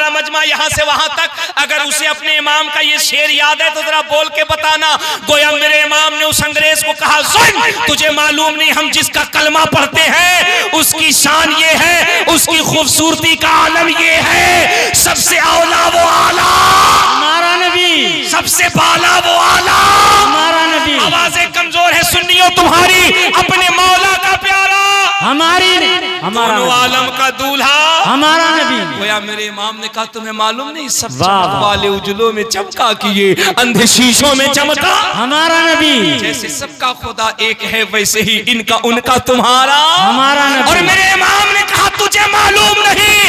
मजमा यहाँ से वहां तक। अगर उसे अपने इमाम का ये शेर याद है तो जरा बोल के बताना। गोया मेरे इमाम ने उस अंग्रेज को कहा सुन, तुझे मालूम नहीं हम जिसका कलमा पढ़ते हैं उसकी शान ये है, उसकी खूबसूरती का आलम ये है, सबसे औला वो आला हमारा नबी, सबसे बाला वो आला हमारा नबी। आवाजें कमजोर है सुन्नियों तुम्हारी, अपने मौला का प्यारा हमारी हमारा आलम का दूल्हा हमारा नबी। गोया मेरे इमाम ने कहा तुम्हें मालूम नहीं सब चमक वाले उजलों में चमका किए अंधे शीशों में चमका हमारा नबी। जैसे सबका खुदा एक है वैसे ही इनका उनका तुम्हारा हमारा नबी। और मेरे इमाम ने कहा तुझे मालूम नहीं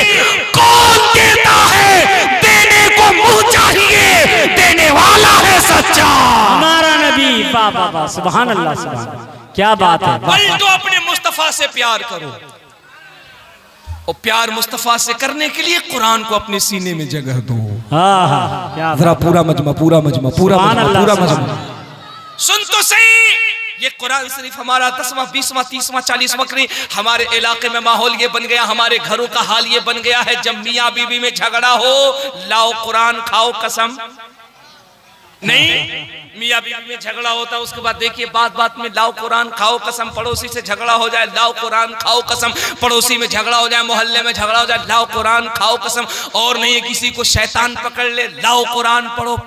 कौन देता है, देने को मुंह चाहिए, देने वाला है सच्चा हमारा नबी। वाह वाह वाह, सुभान अल्लाह, सुभान, क्या बात है। पलटो अपने मुस्तफा से प्यार करो। और प्यार मुस्तफा से करने के लिए कुरान को अपने सीने में जगह दो। क्या जरा पूरा मजमा पूरा मजमा पूरा मजमा पूरा मजमा सुन तो सही। ये कुरान शरीफ हमारा 10वां 20वां 30वां 40वां करी। हमारे इलाके में माहौल ये बन गया, हमारे घरों का हाल ये बन गया है, जब मियाँ बीवी में झगड़ा हो, लाओ कुरान खाओ कसम। नहीं, मियाँ बीवी में झगड़ा होता है, उसके बाद देखिए बात बात में लाओ कुरान खाओ कसम। पड़ोसी से झगड़ा हो जाए, लाओ कुरान खाओ कसम। पड़ोसी में झगड़ा हो जाए, मोहल्ले में झगड़ा हो जाए, लाओ कुरान खाओ कसम। और नहीं है किसी को शैतान पकड़ ले, लाओ कुरान पढ़ो।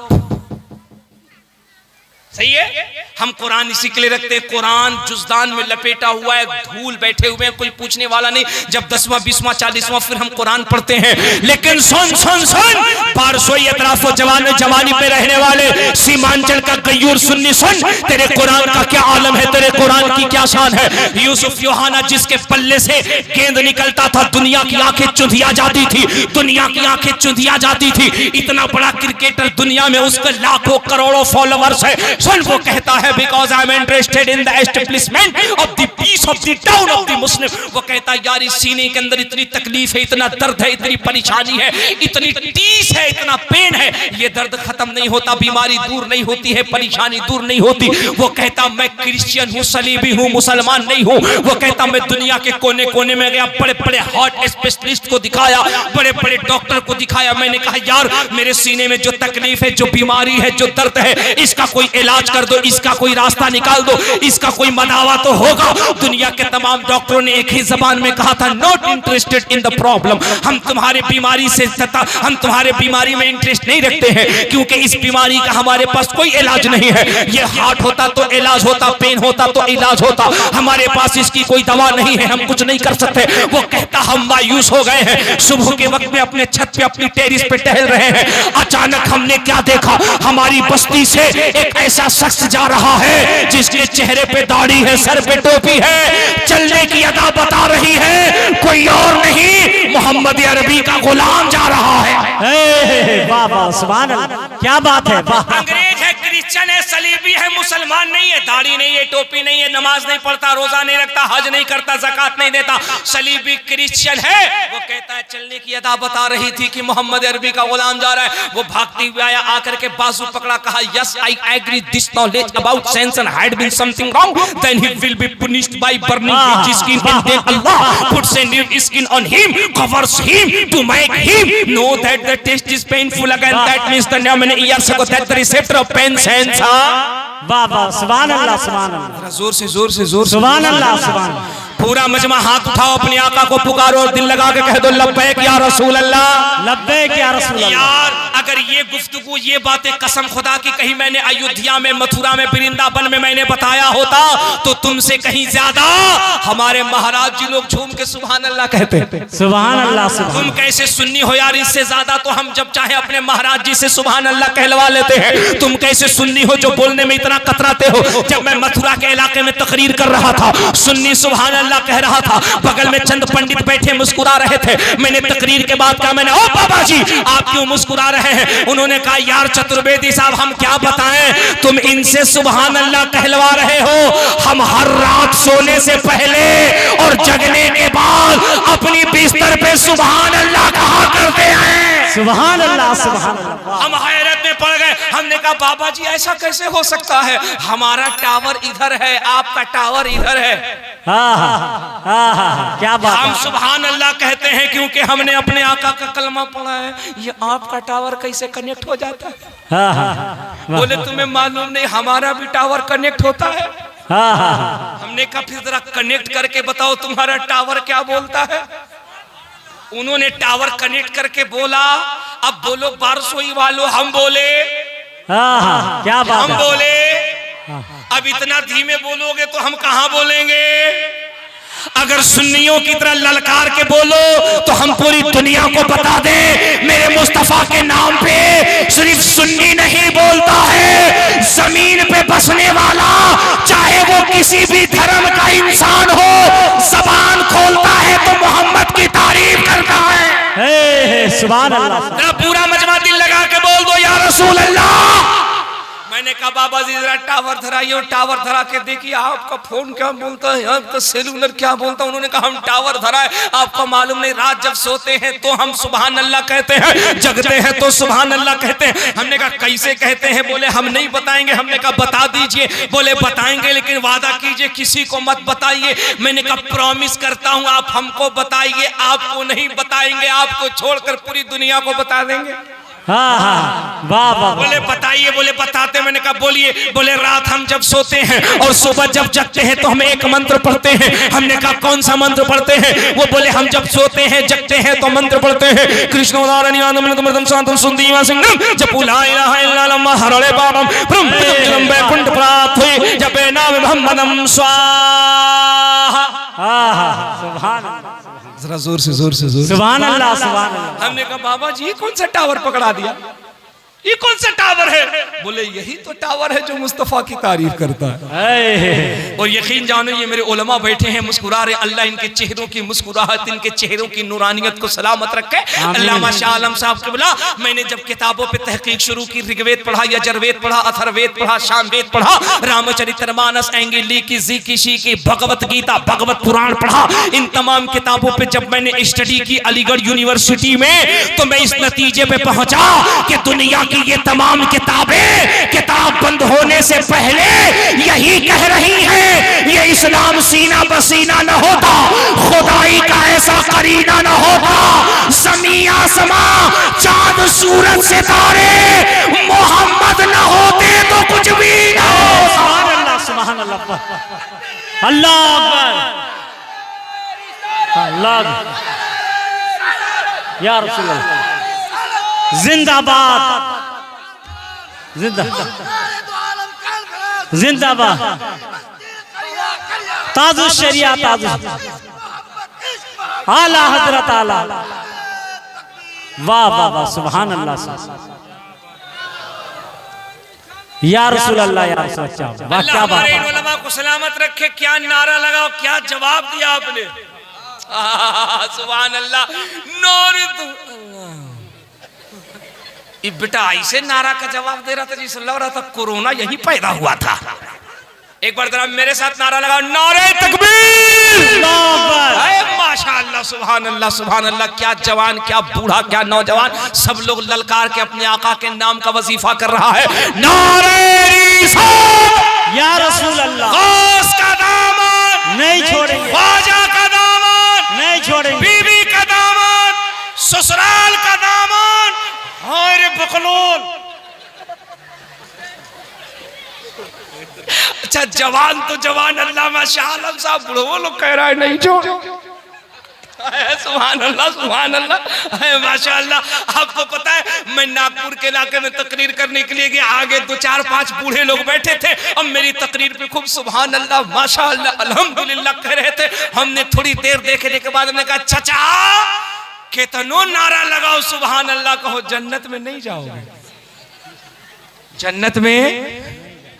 सही है, हम कुरान इसी के लिए रखते हैं। कुरान जुज़दान में लपेटा हुआ है, धूल बैठे हुए हैं, कोई पूछने वाला नहीं। जब 10वां 20वां 40वां फिर हम कुरान पढ़ते हैं। लेकिन सुन सुन सुन, बारसोई अतराफो जवानी पे रहने वाले सीमांचल का गयूर सुन्नी, सुन तेरे कुरान का क्या आलम है, तेरे कुरान की क्या शान है। यूसुफ योहाना जिसके पल्ले से गेंद निकलता था, दुनिया की आंखें चुंधिया जाती थी, दुनिया की आंखें चुंधिया जाती थी। इतना बड़ा क्रिकेटर दुनिया में, उसके लाखों करोड़ों फॉलोअर्स है। सुन, वो कहता है because I am interested in the establishment of the peace of the town of the Muslim. वो कहता है यार इस सीने के अंदर इतनी तकलीफ है, इतना दर्द है, इतनी परेशानी है, इतनी टीस है, इतना पेन है, ये दर्द खत्म नहीं होता, बीमारी दूर नहीं होती है, परेशानी दूर नहीं होती। वो कहता मैं क्रिश्चियन हूँ, सलीबी हूँ, मुसलमान नहीं हूँ। वो कहता मैं दुनिया के कोने कोने में गया, बड़े बड़े हार्ट स्पेशलिस्ट को दिखाया, बड़े बड़े डॉक्टर को दिखाया। मैंने कहा यार मेरे सीने में जो तकलीफ है, जो बीमारी है, जो दर्द है, इसका कोई इलाज कर दो, इसका कोई रास्ता निकाल दो, इसका कोई मदावा तो होगा। दुनिया के तमाम डॉक्टरों ने एक ही जबान में कहा था, not interested in the problem. हम तुम्हारे बीमारी से हम तुम्हारे बीमारी में इंटरेस्ट नहीं रखते हैं, क्योंकि इस बीमारी का हमारे पास कोई इलाज नहीं है। ये हार्ट होता तो इलाज होता, पेन होता तो इलाज होता, हमारे पास इसकी कोई दवा नहीं है, हम कुछ नहीं कर सकते। वो कहता हम मायूस हो गए हैं, सुबह के वक्त में अपने छत पे अपनी टेरिस पे टहल रहे हैं, अचानक हमने क्या देखा, हमारी बस्ती से एक ऐसा शख्स जा रहा है जिसके चेहरे पे दाढ़ी है, सर पे टोपी है, चलने की अदा बता रही है, कोई और नहीं मोहम्मद अरबी का गुलाम जा रहा है। वाह वाह सुभान अल्लाह, क्या बात है। अंग्रेज है, क्रिश्चियन है, सलीबी है, मुसलमान नहीं है, दाढ़ी नहीं है, टोपी नहीं है, नमाज नहीं पढ़ता, रोजा नहीं रखता, हज नहीं करता, ज़कात नहीं देता, सलीबी क्रिश्चियन है। वो कहता है चलने की अदा बता रही थी कि मोहम्मद अरबी का गुलाम जा रहा है। वो भागती हुई आया, आकर के बाजू पकड़ा, कहा yes I agree, this knowledge about Samson had been something wrong, then he will be punished by burning his skin, and then Allah puts a new skin on him, covers him to make him know that the taste is painful again. That means the many years ago that the receptor of pain sense. वाह वाह सुभान अल्लाह सुभान अल्लाह, जोर से जोर से जोर से सुभान अल्लाह सुभान। पूरा मजमा हाथ उठाओ, अपने आका को पुकारो और दिल लगा के कह दो लब्बैक या रसूल अल्लाह, लब्बैक या रसूल अल्लाह। यार अगर ये गुफ्तगू, ये बातें कसम खुदा की कहीं मैंने अयोध्या में, मथुरा में, वृंदावन में मैंने बताया होता तो तुमसे कहीं ज्यादा हमारे महाराज जी लोग झूम के सुभान अल्लाह कहते। सुभान अल्लाह सुभान। तुम कैसे सुन्नी हो यार, इससे ज्यादा तो हम जब चाहे अपने महाराज जी से सुभान अल्लाह कहलवा लेते हैं। तुम कैसे सुन्नी हो जो बोलने में इतना कतराते हो। जब मैं मथुरा के इलाके में तकरीर कर रहा था, सुन्नी सुभान अल्लाह कह रहा था, बगल में चंद पंडित बैठे मुस्कुरा रहे थे। मैंने तकरीर के बाद कहा, मैंने ओ बाबा जी आप क्यों मुस्कुरा रहे हैं। उन्होंने कहा यार चतुर्वेदी साहब हम क्या बताएं, तुम इनसे सुभान अल्लाह कहलवा रहे हो। हम हर रात सोने से पहले और जगने के बाद अपनी बिस्तर पे सुभान अल्लाह कहा करते हैं। सुभान अल्लाह सुभान अल्लाह। हम हैरत में पड़ गए। हमने कहा बाबा जी ऐसा कैसे हो सकता है, हमारा टावर इधर है, आपका टावर इधर है। क्या बात। हम सुभान अल्लाह कहते हैं क्योंकि हमने अपने आका का कलमा पढ़ा है। ये आपका टावर कैसे कनेक्ट हो जाता है। बोले तुम्हें मालूम नहीं, हमारा भी टावर कनेक्ट होता है। हमने कहा फिर जरा कनेक्ट करके बताओ तुम्हारा टावर क्या बोलता है। उन्होंने टावर कनेक्ट करके बोला, अब बोलो बारसोई वालों, हम बोले क्या बात। हम बोले अब इतना धीमे बोलोगे तो हम कहां बोलेंगे। अगर सुन्नियों की तरह ललकार के बोलो तो हम पूरी दुनिया को बता दें मेरे मुस्तफा के नाम पे सिर्फ सुन्नी नहीं बोलता है, जमीन पे बसने वाला चाहे वो किसी भी धर्म का इंसान हो, जबान खोलता है तो मोहम्मद की तारीफ करता है। सुभान अल्लाह। पूरा मजमा दिल लगा के बोल दो या रसूल अल्लाह। मैंने कहा बाबा जी जरा टावर धराइए, टावर धरा के देखिए आपका फोन क्या बोलता है, आपका सेलुलर क्या बोलता है। उन्होंने कहा हम टावर धराए, आपको मालूम नहीं रात जब सोते हैं तो हम सुभान अल्लाह कहते हैं, जगते हैं तो सुभान अल्लाह कहते हैं। हमने कहा कैसे कहते हैं? बोले हम नहीं बताएंगे। हमने कहा बता दीजिए। बोले बताएंगे लेकिन वादा कीजिए किसी को मत बताइए। मैंने कहा प्रॉमिस करता हूं आप हमको बताइए, आपको नहीं बताएंगे, आपको छोड़कर पूरी दुनिया को बता देंगे। हाँ हाँ वाह वाह। बोले बताइए। बोले बताते। मैंने कहा बोलिए। बोले रात हम जब सोते हैं और सुबह जब जगते हैं तो हम एक मंत्र पढ़ते हैं। हमने कहा कौन सा मंत्र पढ़ते हैं? वो बोले हम जब सोते हैं जगते हैं तो मंत्र पढ़ते हैं कृष्णोदारनियानमृतमृतम शांतम सुंदीवा सिंहम जपू ला इलाहा इल्लल्लाह हरले बाबम ब्रह्मजलम वैकुंठ प्राप्त हुए जपे नाम मोहम्मदम स्वाहा। हाँ सुभान जरा जोर से जोर से जोर। सुभान अल्लाह सुभान अल्लाह। हमने कहा बाबा जी ये कौन सा टावर पकड़ा दिया, ये कौन सा टावर है? बोले यही तो टावर है जो मुस्तफा की तारीफ करता है। और यकीन जानो ये मेरे उलमा बैठे हैं मुस्कुरा रहे। अल्लाह इनके चेहरों की मुस्कुराहट, इनके चेहरों की नूरानियत को सलामत रखे। अल्लाह माशा आलम साहब के बोला मैंने जब किताबों पे तहकीक शुरू की, ऋग्वेद पढ़ा, यजुर्वेद पढ़ा, अथर्ववेद पढ़ा, सामवेद पढ़ा, रामचरितमानस, एंगिली की, ज़ीकिशी की, भगवत गीता, भगवत पुराण पढ़ा। इन तमाम किताबों पे जब मैंने स्टडी की अलीगढ़ यूनिवर्सिटी में तो मैं इस नतीजे पे पहुंचा कि दुनिया ये तमाम किताबें किताब बंद होने से पहले यही कह रही हैं ये इस्लाम सीना बसीना न होता, खुदाई का ऐसा करीना न होता, ज़मीन आसमां चांद सूरज सितारे मोहम्मद न होते तो कुछ भी न हो। सुभान अल्लाह सुभान अल्लाह। अल्लाह अल्लाह या रसूल अल्लाह। जिंदाबाद जिंदाबाद ताजु शरिया ताजु आला हजरत आला। वाह वाह वाह सुभान अल्लाह या रसूल अल्लाह या रसूल अल्लाह। वाह क्या बात है। उलमा को सलामत रखे। क्या नारा लगाओ, क्या जवाब दिया आपने। सुभान अल्लाह। नूर बेटा ऐसे नारा का जवाब दे रहा था जिससे लग रहा था कोरोना यही पैदा हुआ था। एक बार जरा मेरे साथ नारा लगाओ, नारे तकबीर। माशाअल्लाह सुभान अल्लाह सुभान अल्लाह। क्या जवान, क्या बूढ़ा, क्या नौजवान, सब लोग ललकार के अपने आका के नाम का वजीफा कर रहा है। नारे या रसूल अल्लाह। गौस का दामन नहीं छोड़ेंगे, ख्वाजा का दामन नहीं छोड़ेंगे, बीबी का दामन, ससुराल का दामन। अरे बकलोल। अच्छा जवान तो जवान अल्लाह माशाअल्लाह साहब, बुढ़ो लोग कह रहा है नहीं छोड़। सुभान अल्लाह सुभान अल्लाह माशाअल्लाह। आपको पता है मैं नागपुर के इलाके में तकरीर करने के लिए गया, आगे 2-4-5 बूढ़े लोग बैठे थे। अब मेरी तकरीर पे खूब सुभान अल्लाह माशाअल्लाह अल्हम्दुलिल्लाह कह रहे थे। हमने थोड़ी देर देखने के बाद हमने कहा चाचा कितनो नारा लगाओ सुभान अल्लाह कहो, जन्नत में नहीं जाओगे, जन्नत में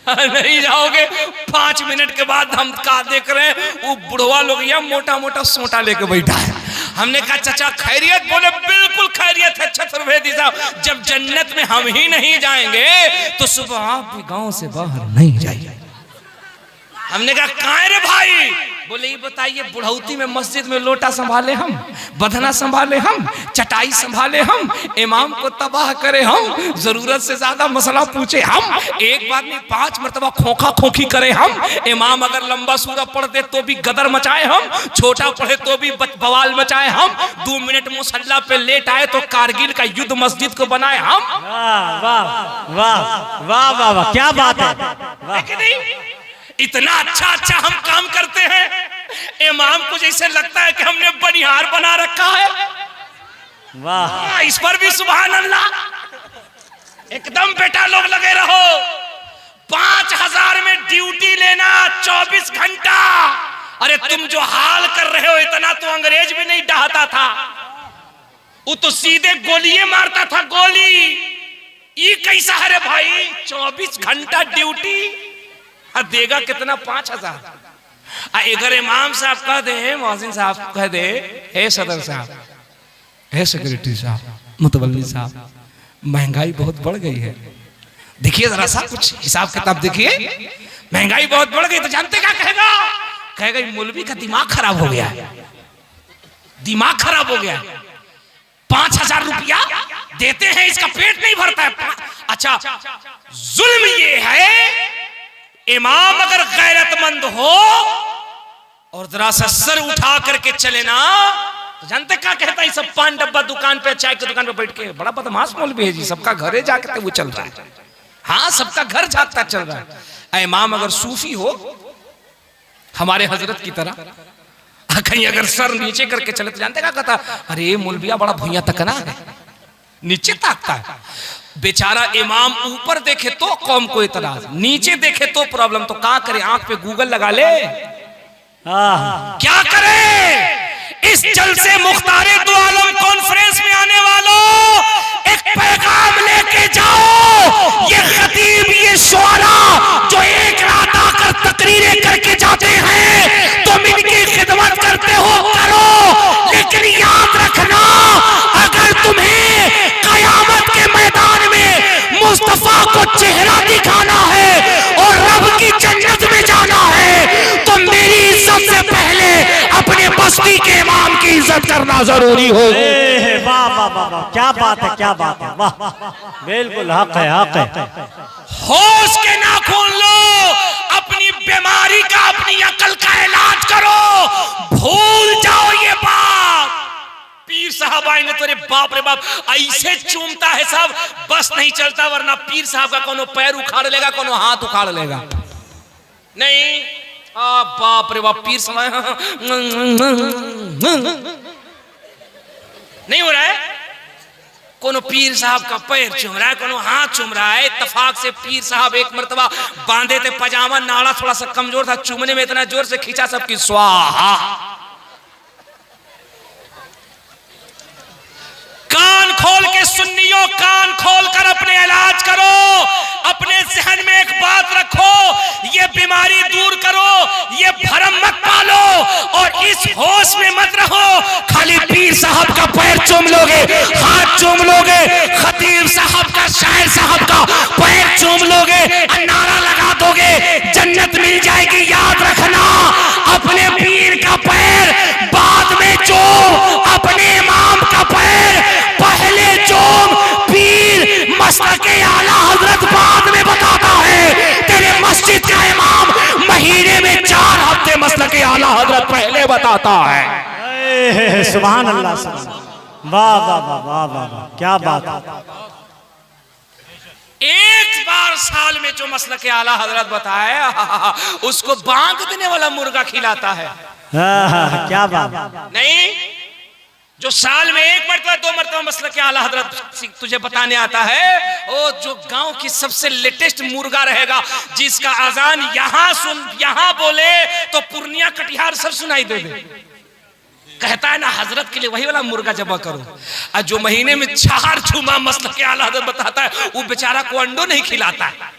नहीं जाओगे। 5 मिनट के बाद हम क्या देख रहे हैं, वो बुढ़वा लोग यहाँ मोटा मोटा सोटा लेके बैठा है। हमने कहा चाचा खैरियत? बोले बिल्कुल खैरियत है चतुर्वेदी साहब। जब जन्नत में हम ही नहीं जाएंगे तो सुबह आप भी गांव से बाहर नहीं जाइए। हमने कहा कहाँ रे भाई? बोले ये बताइए बुढ़ौती में मस्जिद में लोटा संभाले हम, बधना संभाले हम, चटाई संभाले हम, इमाम को तबाह करे हम, जरूरत से ज्यादा मसला पूछे हम, एक बार नहीं 5 मरतबा खोखा खोखी करे हम, इमाम अगर लंबा सूरा पढ़ दे तो भी गदर मचाए हम, छोटा पढ़े तो भी बवाल मचाए हम, 2 मिनट मुसल्ला पे लेट आए तो कारगिल का युद्ध मस्जिद को बनाए हम। वाह वाह वाह वाह वाह वाह क्या बात है। इतना अच्छा अच्छा हम काम करते हैं, इमाम को जैसे लगता है कि हमने बनिहार बना रखा है। वाह इस पर भी सुभान अल्लाह। एकदम बेटा लोग लगे रहो। 5000 में ड्यूटी लेना 24 घंटा। अरे तुम जो हाल कर रहे हो इतना तो अंग्रेज भी नहीं डहाता था, वो तो सीधे गोलियां मारता था, गोली। ये कैसा है रे भाई? 24 घंटा ड्यूटी देगा कितना? 5000। अगर इमाम साहब कह दे, मोहसिन साहब कह दे, हे सदर साहब, हे सेक्रेटरी साहब, मुतवल्ली साहब, महंगाई बहुत बढ़ गई है, देखिए जरा सा कुछ हिसाब किताब देखिए, महंगाई बहुत बढ़ गई तो जानते क्या कहेगा? कहेगा मौलवी का दिमाग खराब हो गया है, दिमाग खराब हो गया है। 5,000 रुपया देते हैं, इसका पेट नहीं भरता है। अच्छा, जुल्म ये है, इमाम अगर गैरतमंद हो और जरा सा सर उठा करके चले ना, तो जानते क्या कहता है? सब पान डब्बा दुकान पे, चाय की दुकान पे बैठ के, बड़ा बदमाश मौलवी है जी, सबका घरे जाके वो चल रहा है। हाँ, सबका घर जागता चल रहा है। इमाम अगर सूफी हो हमारे हजरत की तरह, कहीं अगर सर नीचे करके चले तो जानते क्या कहता? अरे मौलविया बड़ा भुइया तकना है, नीचे ताकता है। बेचारा इमाम ऊपर देखे तो कौम को इतराज, नीचे देखे तो प्रॉब्लम। तो क्या करे? आंख पे गूगल लगा ले, क्या करे? इस जलसे मुख्तारे दो आलम कॉन्फ्रेंस में आने वालों, एक पैगाम लेके जाओ। ये खतीब, ये शुआरा जो एक रात आकर तकरीरें करके जाते हैं, तुम इनकी खिदमत करते हो, करो, लेकिन याद रखना, अगर तुम्हें कयामत के मैदान में मुस्तफा को चेहरा दिखाना है और रब की जन्नत में जाना है, तो मेरी इज्जत से पहले अपने बस्ती के इमाम की इज्जत करना जरूरी हो। वाह वाह वाह वाह, क्या बात है, क्या बात है, वाह, बिल्कुल हक है, हक है। होश के नाखून लो, अपनी बीमारी का, अपनी अकल का इलाज करो, भूल जाओ ये बात। पीर साहब आएंगे तो अरे बाप रे बाप, ऐसे चूमता है सब, बस नहीं चलता, वरना पीर साहब का कोनो पैर उखाड़ लेगा, कोनो हाथ उखाड़ लेगा। नहीं, बाप रे बाप, पीर साहब नहीं हो रहा है। कोनो पीर साहब का पैर चूम रहा है, कोनो हाथ चूम रहा है। इत्तेफाक से पीर साहब एक मर्तबा बांधे थे पजामा, नाड़ा थोड़ा सा कमजोर था, चूमने में इतना जोर से खींचा सबकी स्वाहा। कान खोल के सुन्नियों, कान खोल कर अपने इलाज करो, अपने जहन में एक बात रखो, ये बीमारी दूर करो, ये भरम मत पालो, और इस होश में मत रहो खाली पीर साहब का पैर चूम लोगे, हाथ चूम लोगे, खतीब साहब का, शायर साहब का पैर चूम लोगे, नारा लगा दोगे, जन्नत मिल जाएगी। याद रखना, अपने पीर का पैर बाद में चूम, अपने इमाम का पैर पहले चूम। पीर मसलके आला हजरत बाद में बताता है, तेरे मस्जिद का इमाम महीने में 4 हफ्ते मसलके आला हजरत पहले बताता है। सुभान अल्लाह, वाह वाह वाह वाह वाह, क्या बात है। एक बार साल में जो मसलके आला हजरत बताया, उसको बांग देने वाला मुर्गा खिलाता है। क्या बात नहीं, जो साल में 1 मरतबा 2 मरतबा मसलके आला हजरत तुझे बताने आता है, वो जो गांव की सबसे लेटेस्ट मुर्गा रहेगा, जिसका अजान यहां बोले तो पूर्णिया कटिहार सब सुनाई दे दे। कहता है ना, हजरत के लिए वही वाला मुर्गा जमा करो। और जो महीने में 4 जुमा मसलके आला हजरत बताता है, वो बेचारा को अंडो नहीं खिलाता है।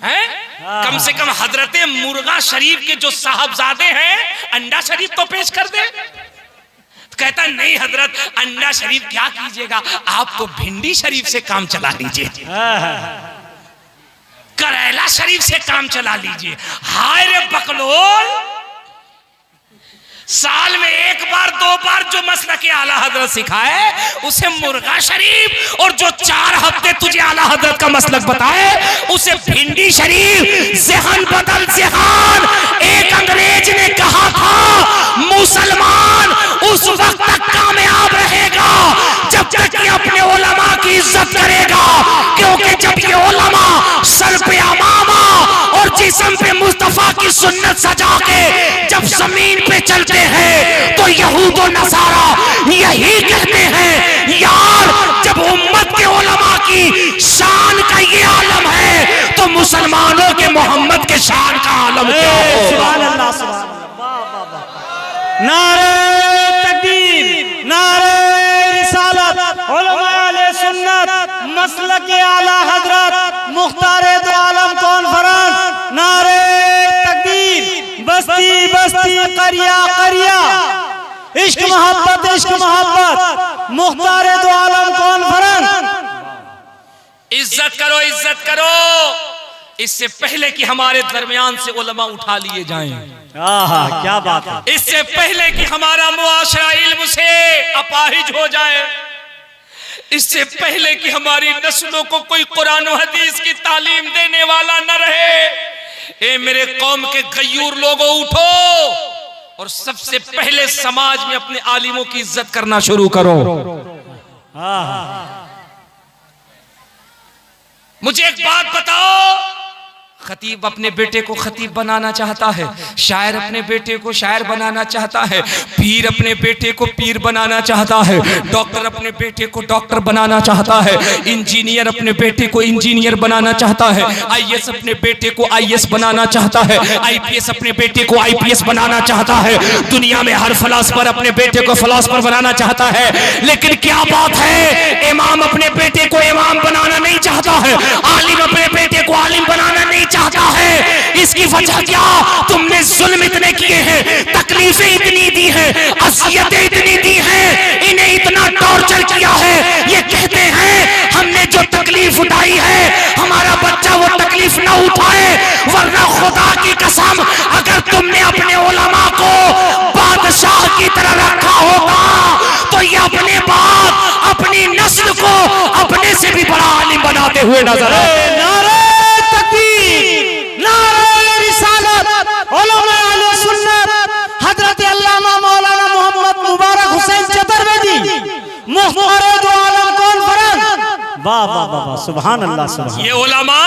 कम से कम हजरत मुर्गा शरीफ के जो साहबजादे हैं, अंडा शरीफ तो पेश कर दे। तो कहता नहीं हजरत, अंडा शरीफ क्या कीजिएगा, आप तो भिंडी शरीफ से काम चला लीजिए, करेला शरीफ से काम चला लीजिए। हाय रे बकलोल, साल में 1 बार 2 बार जो मसलके आला हजरत सिखाए, उसे मुर्गा शरीफ, और जो 4 हफ्ते तुझे आला हजरत का मसलक बताए, उसे भिंडी शरीफ। ज़हन बदल ज़हन। एक अंग्रेज ने कहा था, मुसलमान उस वक्त तक कामयाब रहेगा जब तक कि अपने उलमा की इज्जत करेगा, क्योंकि जब ये उलमा सर पे अमामा और जिस्म पे मुस्तफा की सुन्नत सजा के जब जमीन पे चलते हैं, तो यहूद और नसारा यही कहते हैं, यार जब उम्मत के उलमा की शान का ये आलम है, तो मुसलमानों के मोहम्मद के शान का आलम क्या होगा। सुभान अल्लाह, सुभान अल्लाह। नारे तकबीर, नारे रिसालत, उलमा-ए सुन्नत, मसलके आला हजरत, मुख्तारे दो आलम कॉन्फ्रेंस, नारे तकबीर, बस्ती बस्ती, करिया करिया, इश्क मोहब्बत, इश्क मोहब्बत, मुख्तारे दो आलम कॉन्फ्रेंस। इज्जत करो, इज्जत करो, इससे पहले कि हमारे दरमियान से उलमा उठा लिए जाएं। क्या बात है। इससे पहले कि हमारा मुआशरा इल्म से अपाहिज हो जाए, इससे पहले कि हमारी नस्लों को कोई कुरान और हदीस की तालीम देने वाला न रहे, ए मेरे कौम के गयूर लोगों उठो और सबसे पहले समाज में अपने आलिमों की इज्जत करना शुरू करो। मुझे एक बात बताओ, खतीब अपने बेटे को खतीब बनाना चाहता है, शायर अपने बेटे को शायर बनाना चाहता है, पीर अपने बेटे को पीर बनाना चाहता है, डॉक्टर अपने बेटे को डॉक्टर बनाना चाहता है, इंजीनियर अपने बेटे को इंजीनियर बनाना चाहता है, आईएएस अपने बेटे को आईएएस बनाना चाहता है, आईपीएस अपने बेटे को आईपीएस बनाना चाहता है, दुनिया में हर फिलासफर अपने बेटे को फिलासफर बनाना चाहता है। लेकिन क्या बात है, इमाम अपने बेटे को इमाम बनाना नहीं चाहता है, आलिम अपने बेटे को आलिम बनाना नहीं चाहता है। इसकी वजह क्या? तुमने जुल्म इतने किए हैं, तकलीफें इतनी दी हैं, अज़ियतें इतनी दी हैं, इन्हें इतना टॉर्चर किया है। ये कहते हैं हमने जो तकलीफ उठाई है हमारा बच्चा वो तकलीफ ना उठाए, वरना खुदा की कसम अगर तुमने अपने उलमा को बादशाह की तरह रखा होगा तो ये अपने बाप अपनी नस्ल को अपने से भी बड़ा आलिम बनाते हुए नजर आए। नारे तकबीर, नारे रिसालत, उलमा अहले सुन्नत, हजरत अल्लामा मौलाना मोहम्मद मुबारक हुसैन चतुर्वेदी, मुफ्ती दो आलम कॉन्फ्रेंस। वाह वाह वाह, सुभान अल्लाह, सुभान। ये उलमा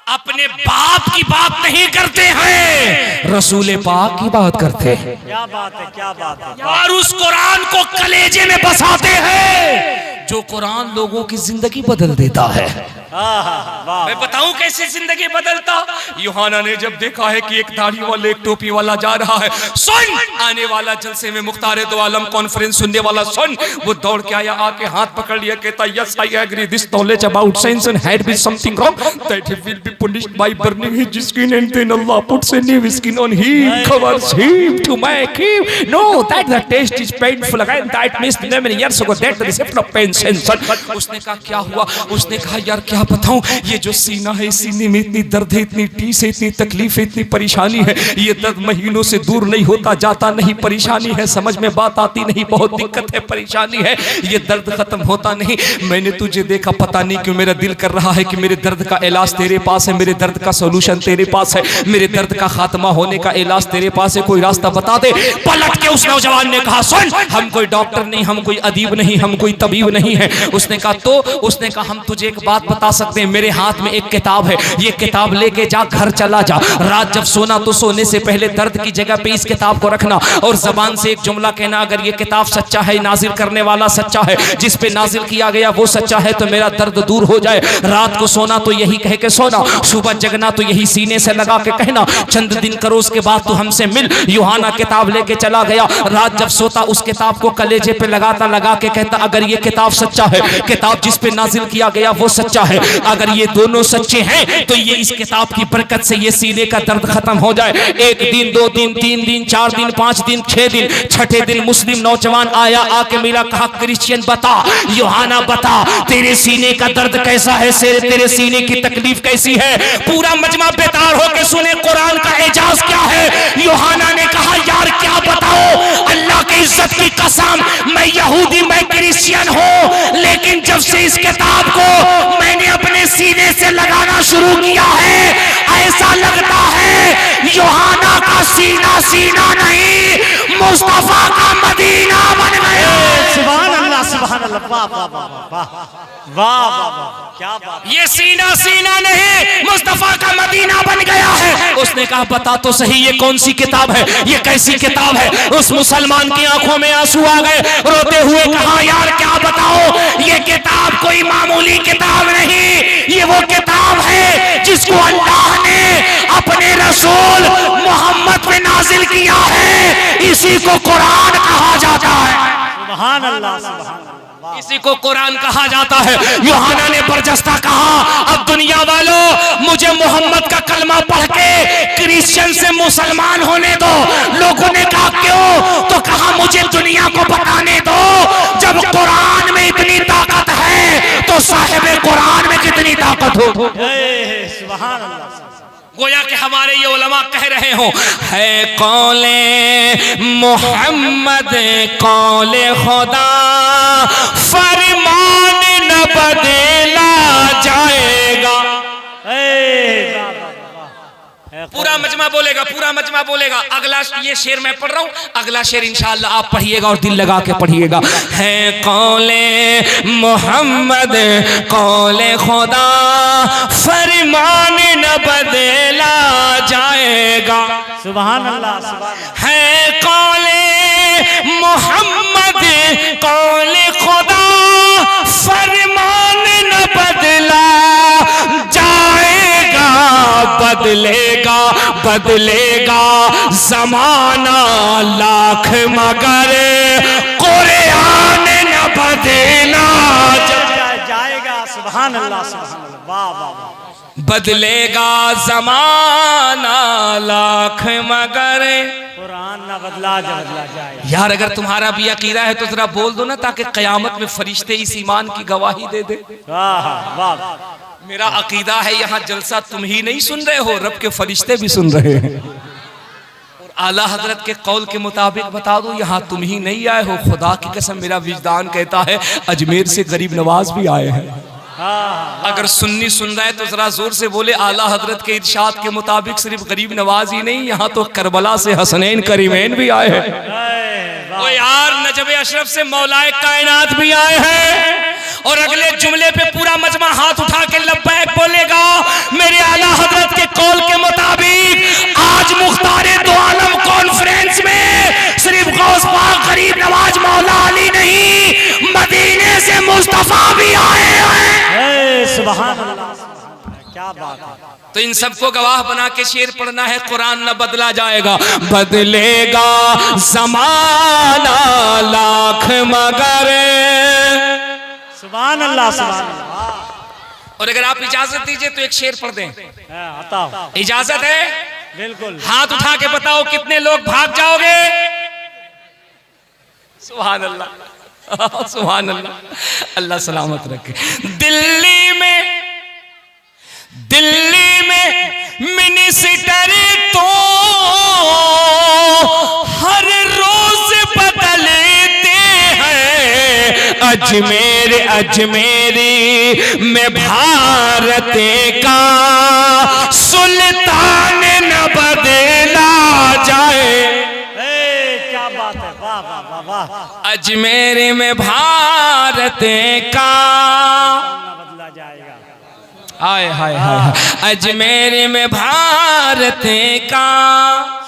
अपने बाप की बात नहीं करते हैं, रसूल पाक की बात करते हैं। क्या बात है, क्या बात है। और उस कुरान को कलेजे में बसाते हैं जो कुरान लोगों की जिंदगी बदल देता है। मैं बताऊं कैसे जिंदगी बदलता? यूहाना ने जब देखा है कि एक दाढ़ी वाले एक टोपी वाला जा रहा है, सुन आने वाला जलसे में मुख्तार दो आलम कॉन्फ्रेंस सुनने वाला, सुन, वो दौड़ के आया, आके हाथ पकड़ लिया, कहता yes I agree, this knowledge about science and had been something wrong that he will be punished by burning his skin, and then Allah puts a new skin on him, covers him to make him know that the taste is painful again, that means many years ago that the reception of pain sensation। उसने कहा क्या हुआ? उसने कहा यार क्या बताऊं, ये जो सीना है, इस सीने में इतनी दर्द है, इतनी टीस है, इतनी तकलीफ है, इतनी परेशानी है, ये दर्द महीनों से दूर नहीं होता, जाता नहीं, परेशानी है, समझ में बात आती नहीं, बहुत दिक्कत है, परेशानी है, ये दर्द खत्म होता नहीं। मैंने तुझे देखा, पता नहीं क्यों मेरा दिल कर रहा है कि मेरे दर्द का इलाज तेरे पास है, मेरे दर्द का सॉल्यूशन तेरे पास है, मेरे दर्द का खात्मा होने का इलाज तेरे पास है, कोई रास्ता बता दे। पलट के उस नौजवान ने कहा सुन, हम कोई डॉक्टर नहीं, हम कोई अदीब नहीं, हम कोई तबीब नहीं है। उसने कहा तो? उसने कहा हम तुझे एक बात बता सकते हैं, मेरे हाथ में एक किताब है, ये किताब लेके जा, घर चला जा, रात जब सोना तो सोने से पहले दर्द की जगह पे इस किताब को रखना और जबान से एक जुमला कहना, अगर ये किताब सच्चा है, नाजिल करने वाला सच्चा है, जिस पे नाजिल किया गया वो सच्चा है, तो मेरा दर्द दूर हो जाए। रात को सोना तो यही कह के सोना, सुबह जगना तो यही सीने से लगा के कहना, चंद दिन करो उसके बाद तो हमसे मिल। यूहाना किताब लेके चला गया, रात जब सोता उस किताब को कलेजे पे लगाता, लगा के कहता अगर ये किताब सच्चा है, किताब जिस पे नाजिल किया गया वो सच्चा है, अगर ये दोनों सच्चे हैं तो ये इस किताब की बरकत से ये सीने का दर्द खत्म हो जाए। एक दिन, दो दिन, तीन दिन, 4 दिन, 5 दिन, 6 दिन, छठे दिन मुस्लिम नौजवान आया, आके मिला, कहा क्रिश्चियन बता, यूहाना बता, तेरे सीने का दर्द कैसा है, तेरे सीने की तकलीफ कैसी है? पूरा मजमा बेतार होकर सुने कुरान का एजाज क्या है। यूहाना ने कहा यार क्या बताओ, अल्लाह की इज्जत की कसम, मैं यहूदी, मैं क्रिश्चियन हूँ, लेकिन जब से इस किताब को मैंने अपने सीने से लगाना शुरू किया है, ऐसा लगता है यूहाना का सीना सीना नहीं, मुस्तफा का मदीना बन गया। सुभान अल्लाह, सुभान अल्लाह, वाह वाह वाह वाह वाह, क्या बात। ये सीना सीना नहीं, मुस्तफा का मदीना बन गया है। उसने कहा बता तो सही ये कौन सी किताब है, ये कैसी किताब है? उस मुसलमान की आंखों में आंसू आ गए, रोते हुए कहा यार क्या बताओ, ये किताब कोई मामूली किताब नहीं, ये वो किताब है जिसको अल्लाह ने अपने रसूल मोहम्मद पे नाजिल किया है, इसी को कुरान कहा जाता है। सुभान अल्लाह, सुभान अल्लाह, इसी को कुरान कहा जाता है। यूहाना ने बरजस्ता कहा अब दुनिया वालों मुझे मोहम्मद का कलमा पढ़ के क्रिश्चियन से मुसलमान होने दो। लोगों ने कहा क्यों? तो कहा मुझे दुनिया को बताने दो, जब कुरान में इतनी ताकत है तो साहिब कुरान उठो। सुभान अल्लाह। गोया कि हमारे ये उलमा कह रहे हो, है कौले मोहम्मद कौले खुदा, फरमान न बदला जाएगा। पूरा मजमा बोलेगा, पूरा मजमा बोलेगा। अगला ये शेर मैं पढ़ रहा हूँ, अगला शेर इंशाअल्लाह आप पढ़िएगा और दिल लगा के पढ़िएगा। है कौले मोहम्मद कौले खुदा, फरमान न बदला जाएगा। सुभान अल्लाह, सुभान अल्लाह। है कौले मोहम्मद कौले खुदा, फरमान न बदला जाएगा। बदलेगा बदलेगा जमाना लाख, मगर कुरान न बदला जाएगा। सुभान अल्लाह, सुभान अल्लाह। वाह वाह वाह। बदलेगा जमाना लाख, मगर कुरान ना बदला जाएगा। यार अगर तुम्हारा भी अकीदा है तो जरा बोल दो ना, ताकि कयामत में फरिश्ते इस ईमान की गवाही दे दे। वाह वाह। मेरा अकीदा है यहाँ जलसा तुम ही नहीं सुन रहे हो, रब के फरिश्ते भी सुन रहे हैं। और आला हजरत के कौल के मुताबिक बता दो, यहाँ तुम ही नहीं आए हो, खुदा की कसम मेरा विजदान कहता है अजमेर से गरीब नवाज भी आए हैं। अगर सुन्नी सुन रहा है तो जरा जोर से बोले, आला हजरत के इरशाद के मुताबिक सिर्फ गरीब नवाज ही नहीं, यहाँ तो करबला से हसनैन करीमैन भी आए हैं। ओ यार नजब अशरफ से मौलाए कायनात भी आए हैं। और अगले जुमले पे पूरा मजमा हाथ उठा के लब्बैक बोलेगा। मेरे आला हजरत के कौल के मुताबिक आज मुख्तारे दो आलम कॉन्फ्रेंस में सिर्फ गौस पाक गरीब नवाज मौला अली नहीं, मदीने से मुस्तफा भी आए हैं। सुभान अल्लाह, क्या बात है। तो इन सबको गवाह बना के शेर पढ़ना है, कुरान न बदला जाएगा। बदलेगा ज़माना लाख, मगर सुभान अल्लाह, सुभान अल्लाह। और अगर आप इजाजत दीजिए तो एक शेर पढ़ दें। बताओ, इजाजत है? बिल्कुल। हाथ उठा के बताओ कितने लोग भाग जाओगे। सुभान अल्लाह, सुभान अल्लाह। अल्लाह सलामत रखे। दिल्ली में मिनिस्टर तो हर रोज बदलते हैं, अजमेरी में भारत का सुल्तान न बदला जाए। क्या बात है, वाह वाह वाह। अजमेर में भारत का बदला जाएगा। हाय हाय हाय। अजमेर में भारत का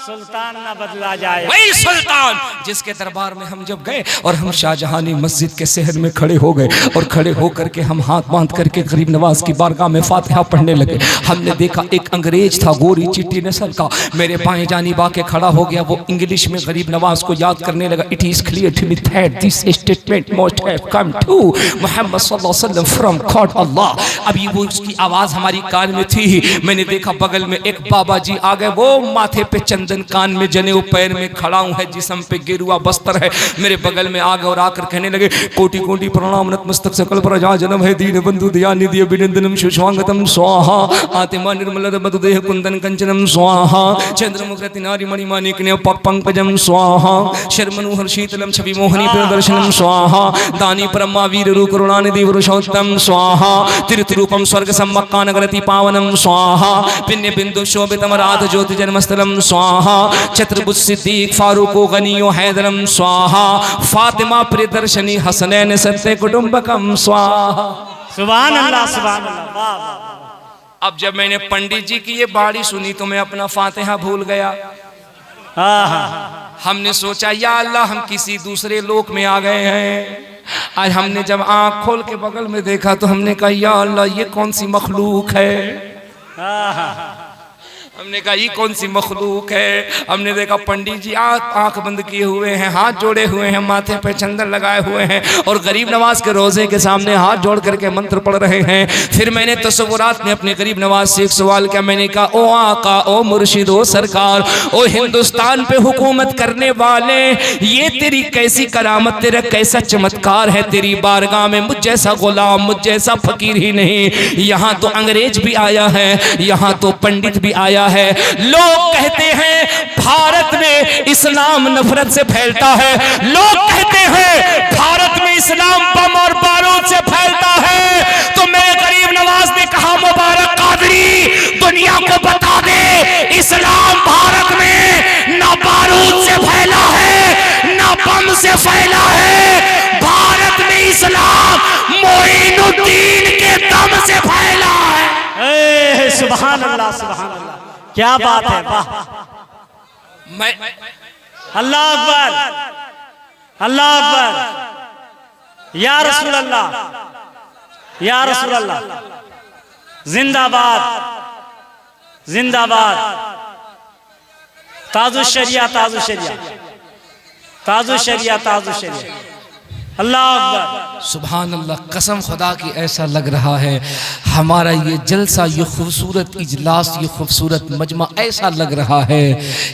सुल्तान ना बदला जाए। वही सुल्तान जिसके दरबार में हम जब गए और हम शाहजहानी मस्जिद के शहर में खड़े हो गए और खड़े होकर के हम हाथ बांध करके गरीब नवाज की बारगाह में फातिहा पढ़ने लगे। हमने देखा एक अंग्रेज था गोरी चिट्टी नस्ल का, मेरे बाएं जानिब आके खड़ा हो गया। वो इंग्लिश में गरीब नवाज को याद करने लगा। It is clear to me that this statement must have come to Muhammad सल्लल्लाहु अलैहि वसल्लम फ्रॉम गॉड अल्लाह। अभी वो उसकी आवाज हमारी कान में थी। मैंने देखा बगल में एक बाबा जी आ गए। वो माथे पे चंदन, कान में जनेऊ, पैर में खड़ाऊ है, जिस्म पे गेरुआ बस्तर है। मेरे बगल में आ गए और आकर कहने लगे कोटि कोटि प्रणाम नतमस्तक सकल प्रजा जन्म है दीन बंधु दया निधि अभिनंदनम सुस्वागतम स्वाहा आत्मा निर्मल मधुदेह कुंदन कंचनम स्वाहा चंद्रमुखरति नारी मणिमाणिक्य पंकजम स्वाहा शर्मनुहर शीतलम छवि मोहनी प्रदर्शनम स्वाहा दानी परमा वीर रूप करुणानिधि पुरुषोत्तम स्वाहा तीर्थ रूपम स्वर्ग सम्मक्का नगरति पावनम स्वाहा पिण्य बिंदु शोभितम राध ज्योति जन्मस्थलम स्वाहा चतुर्भुज सिद्दीक फारूको गनियो हैदरम स्वाहा फातिमा प्रियदर्शनी हसनैन सत्य कुटुंबकम स्वाहा। सुभान अल्लाह, सुभान अल्लाह, वाह वाह। अब जब मैंने पंडित जी की ये बाड़ी सुनी तो मैं अपना फातिहा भूल गया। हमने सोचा या अल्लाह हम किसी दूसरे लोक में आ गए हैं। आज हमने जब आंख खोल के बगल में देखा तो हमने कहा या अल्लाह ये कौन सी मखलूक है। हमने कहा ये कौन सी मखलूक है। हमने देखा पंडित जी आंख बंद किए हुए हैं, हाथ जोड़े हुए हैं, माथे पे चंदन लगाए हुए हैं और गरीब नवाज के रोजे के सामने हाथ जोड़ करके मंत्र पढ़ रहे हैं। फिर मैंने तसव्वुरात में अपने गरीब नवाज से एक सवाल किया। मैंने कहा ओ आका, ओ मुर्शिद, ओ सरकार, ओ हिंदुस्तान पे हुकूमत करने वाले, ये तेरी कैसी करामत, तेरा कैसा चमत्कार है तेरी बारगाह में। मुझ जैसा गुलाम, मुझ जैसा फकीर ही नहीं, यहाँ तो अंग्रेज भी आया है, यहाँ तो पंडित भी आया है। लोग कहते हैं भारत में इस्लाम नफरत से फैलता है, लोग कहते हैं भारत में इस्लाम बम और बारूद से फैलता है। तो मेरे गरीब नवाज ने कहा मुबारक कादरी दुनिया को बता दे, इस्लाम भारत में ना बारूद से फैला है ना बम से फैला है। भारत में इस्लाम मोइनुद्दीन के दम से फैला है। सुभान अल्लाह, सुभान अल्लाह, क्या बात है, वाह। मैं अल्लाह अकबर, अल्लाह अकबर, या रसूल अल्लाह, या रसूल अल्लाह, जिंदाबाद, जिंदाबाद, ताजुल शरिया, ताजुल शरिया, ताजुल शरिया, ताजुल शरिया, अल्लाह अकबर। सुभान अल्लाह, कसम खुदा की ऐसा लग रहा है हमारा ये जलसा, ये खूबसूरत इजलास, ये खूबसूरत मजमा ऐसा लग रहा है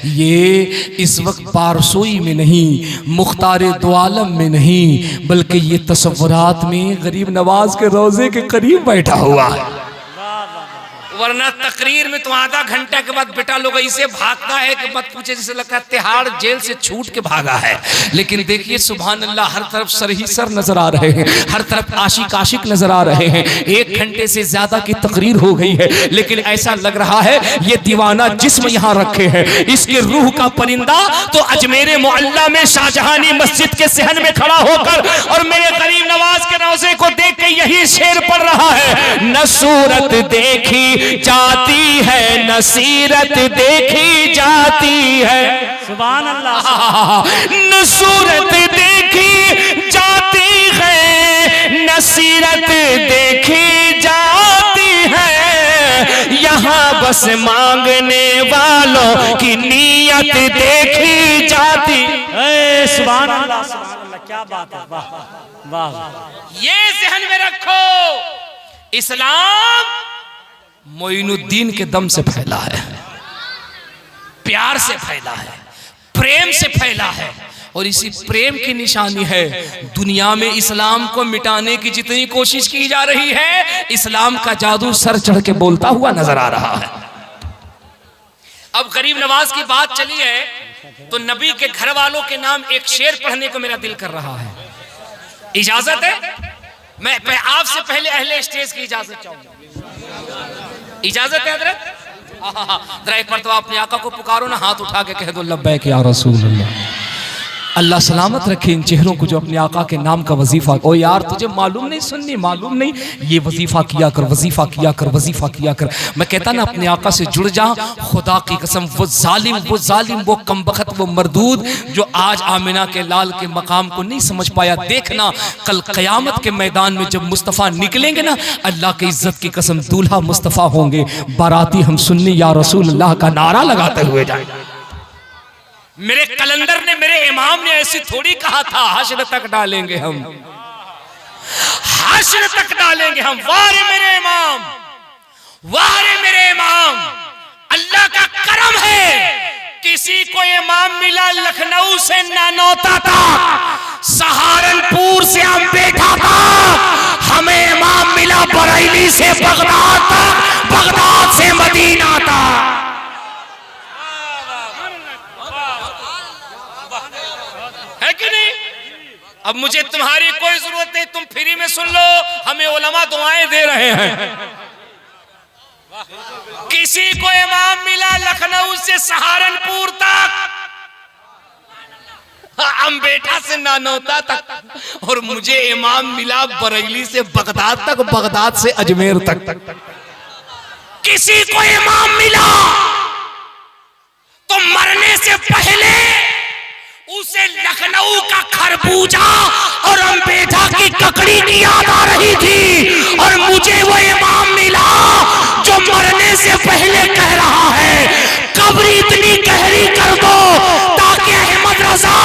ये इस वक्त पारसोई में नहीं, मुख्तार दो आलम में नहीं, बल्कि ये तसव्वुरात में गरीब नवाज के रोजे के करीब बैठा हुआ है। वरना तकरीर में तो आधा घंटा के बाद बेटा लोग ऐसे भागता है कि मत पूछे, जैसे लगता है तिहाड़ जेल से छूट के भागा है। लेकिन देखिए सुभान अल्लाह, हर तरफ सर ही सर नजर आ रहे हैं, हर तरफ आशिक आशिक नजर आ रहे हैं। 1 घंटे से ज्यादा की तकरीर हो गई है, लेकिन ऐसा लग रहा है ये दीवाना जिस्म यहाँ रखे हैं, इसके रूह का परिंदा तो अजमेर मोहल्ला में शाहजहानी मस्जिद के सहन में खड़ा होकर और मेरे गरीब नवाज के रोजे को देख के यही शेर पढ़ रहा है, न सूरत देखी जाती है, नसीरत देखी जाती है। सुभान अल्लाह, न सूरत देखी जाती है, नसीरत देखी जाती है, यहाँ बस मांगने वालों की नीयत देखी जाती। सुभान अल्लाह, सुभान अल्लाह, क्या बात है, वाह वाह। ये ज़हन में रखो, इस्लाम मोइनुद्दीन के दम से फैला है, प्यार से फैला है, प्रेम से फैला है, और इसी प्रेम की निशानी है दुनिया में इस्लाम को मिटाने की जितनी कोशिश की जा रही है, इस्लाम का जादू सर चढ़ के बोलता हुआ नजर आ रहा है। अब गरीब नवाज की बात चली है तो नबी के घर वालों के नाम एक शेर पढ़ने को मेरा दिल कर रहा है। इजाजत है? मैं आपसे पहले अहले स्टेज की इजाजत चाहूंगा। इजाजत है हजरत? जरा एक मरतबा अपने आका को पुकारो ना, हाथ उठा के कह दो लब्बैक या रसूल अल्लाह। अल्लाह सलामत रखे इन चेहरों को जो अपने आका के नाम का वजीफा। ओ यार तुझे मालूम नहीं, सुननी मालूम नहीं, ये वजीफा किया कर, वजीफा किया कर, वजीफा किया कर। मैं कहता ना अपने आका से जुड़ जा, खुदा की कसम वो जालिम, वो कमबख्त, वो मरदूद जो आज आमिना के लाल के मकाम को नहीं समझ पाया, देखना कल क़यामत के मैदान में जब मुस्तफ़ा निकलेंगे ना, अल्लाह की इज्जत की कसम दूल्हा मुस्तफ़ा होंगे, बाराती हम सुन्नी या रसूल अल्लाह का नारा लगाते हुए जाएंगे। मेरे कलंदर ने, मेरे इमाम ने ऐसी थोड़ी कहा था हश्र तक डालेंगे हम, हश्र तक डालेंगे हम। वारे मेरे इमाम, वारे मेरे इमाम, अल्लाह का करम है किसी को इमाम मिला लखनऊ से नानौता था, सहारनपुर से हम बैठा था, हमें इमाम मिला बरेली से बगदाद तक, बगदाद से मदीना तक। है कि नहीं? अब मुझे तुम्हारी कोई जरूरत नहीं, तुम फ्री में सुन लो, हमें उलमा दुआएं दे रहे हैं। किसी को इमाम मिला लखनऊ से सहारनपुर तक, अम्बेठा से नानौता तक, और मुझे इमाम मिला बरेली से बगदाद तक, बगदाद से अजमेर तक। किसी को इमाम मिला तो मरने से पहले उसे लखनऊ का खरबूजा और अम्बेठा की ककड़ी की याद आ रही थी, और मुझे वो इमाम मिला जो जो मरने से पहले कह रहा है कब्र इतनी गहरी कर दो ताकि अहमद रजा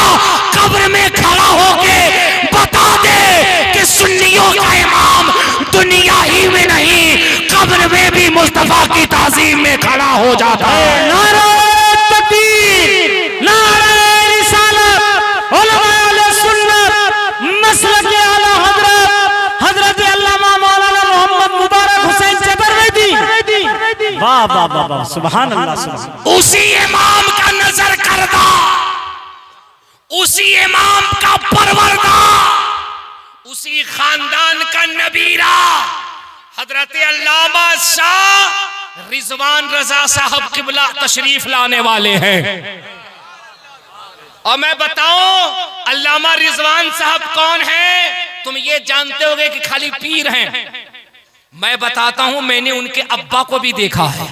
कब्र में खड़ा होके बता दे कि सुन्नियों का इमाम दुनिया ही में नहीं कब्र में भी मुस्तफा की ताज़ीम में खड़ा हो जाता है। नारे तकबीर, नारे रिसालत, उलमाए अहले सुन्नत, मसलक आला हजरत हजरत अल्लामा मौलाना मोहम्मद मुबारक हुसैन चतुर्वेदी। वाह वाह वाह वाह, सुभान अल्लाह, सुभान। उसी इमाम का नजर करदा, उसी इमाम का परवरदा, उसी खानदान का नबीरा हजरत अल्लामा शाह रिजवान रजा साहब किबला तशरीफ लाने वाले हैं। और मैं बताऊं अल्लामा रिजवान साहब कौन है? तुम ये जानते होगे कि खाली पीर हैं। मैं बताता हूं, मैंने उनके अब्बा को भी देखा है।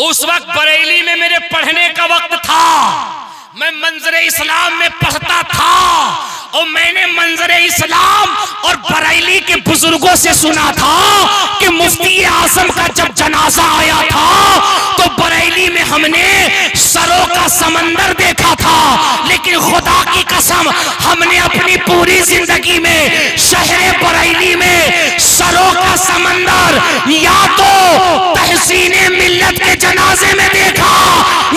उस वक्त बरेली में मेरे पढ़ने का वक्त था, मैं मंजर इस्लाम में पढ़ता था और मैंने मंजर इस्लाम और बरेली के बुजुर्गों से सुना था कि मुफ्ती आजम का जब जनाजा आया था तो बरेली में हमने सरों का समंदर देखा था, लेकिन खुदा की कसम हमने अपनी पूरी जिंदगी में शहर बरेली में सरों का समंदर या तो तहसीने मिल्लत के जनाजे में देखा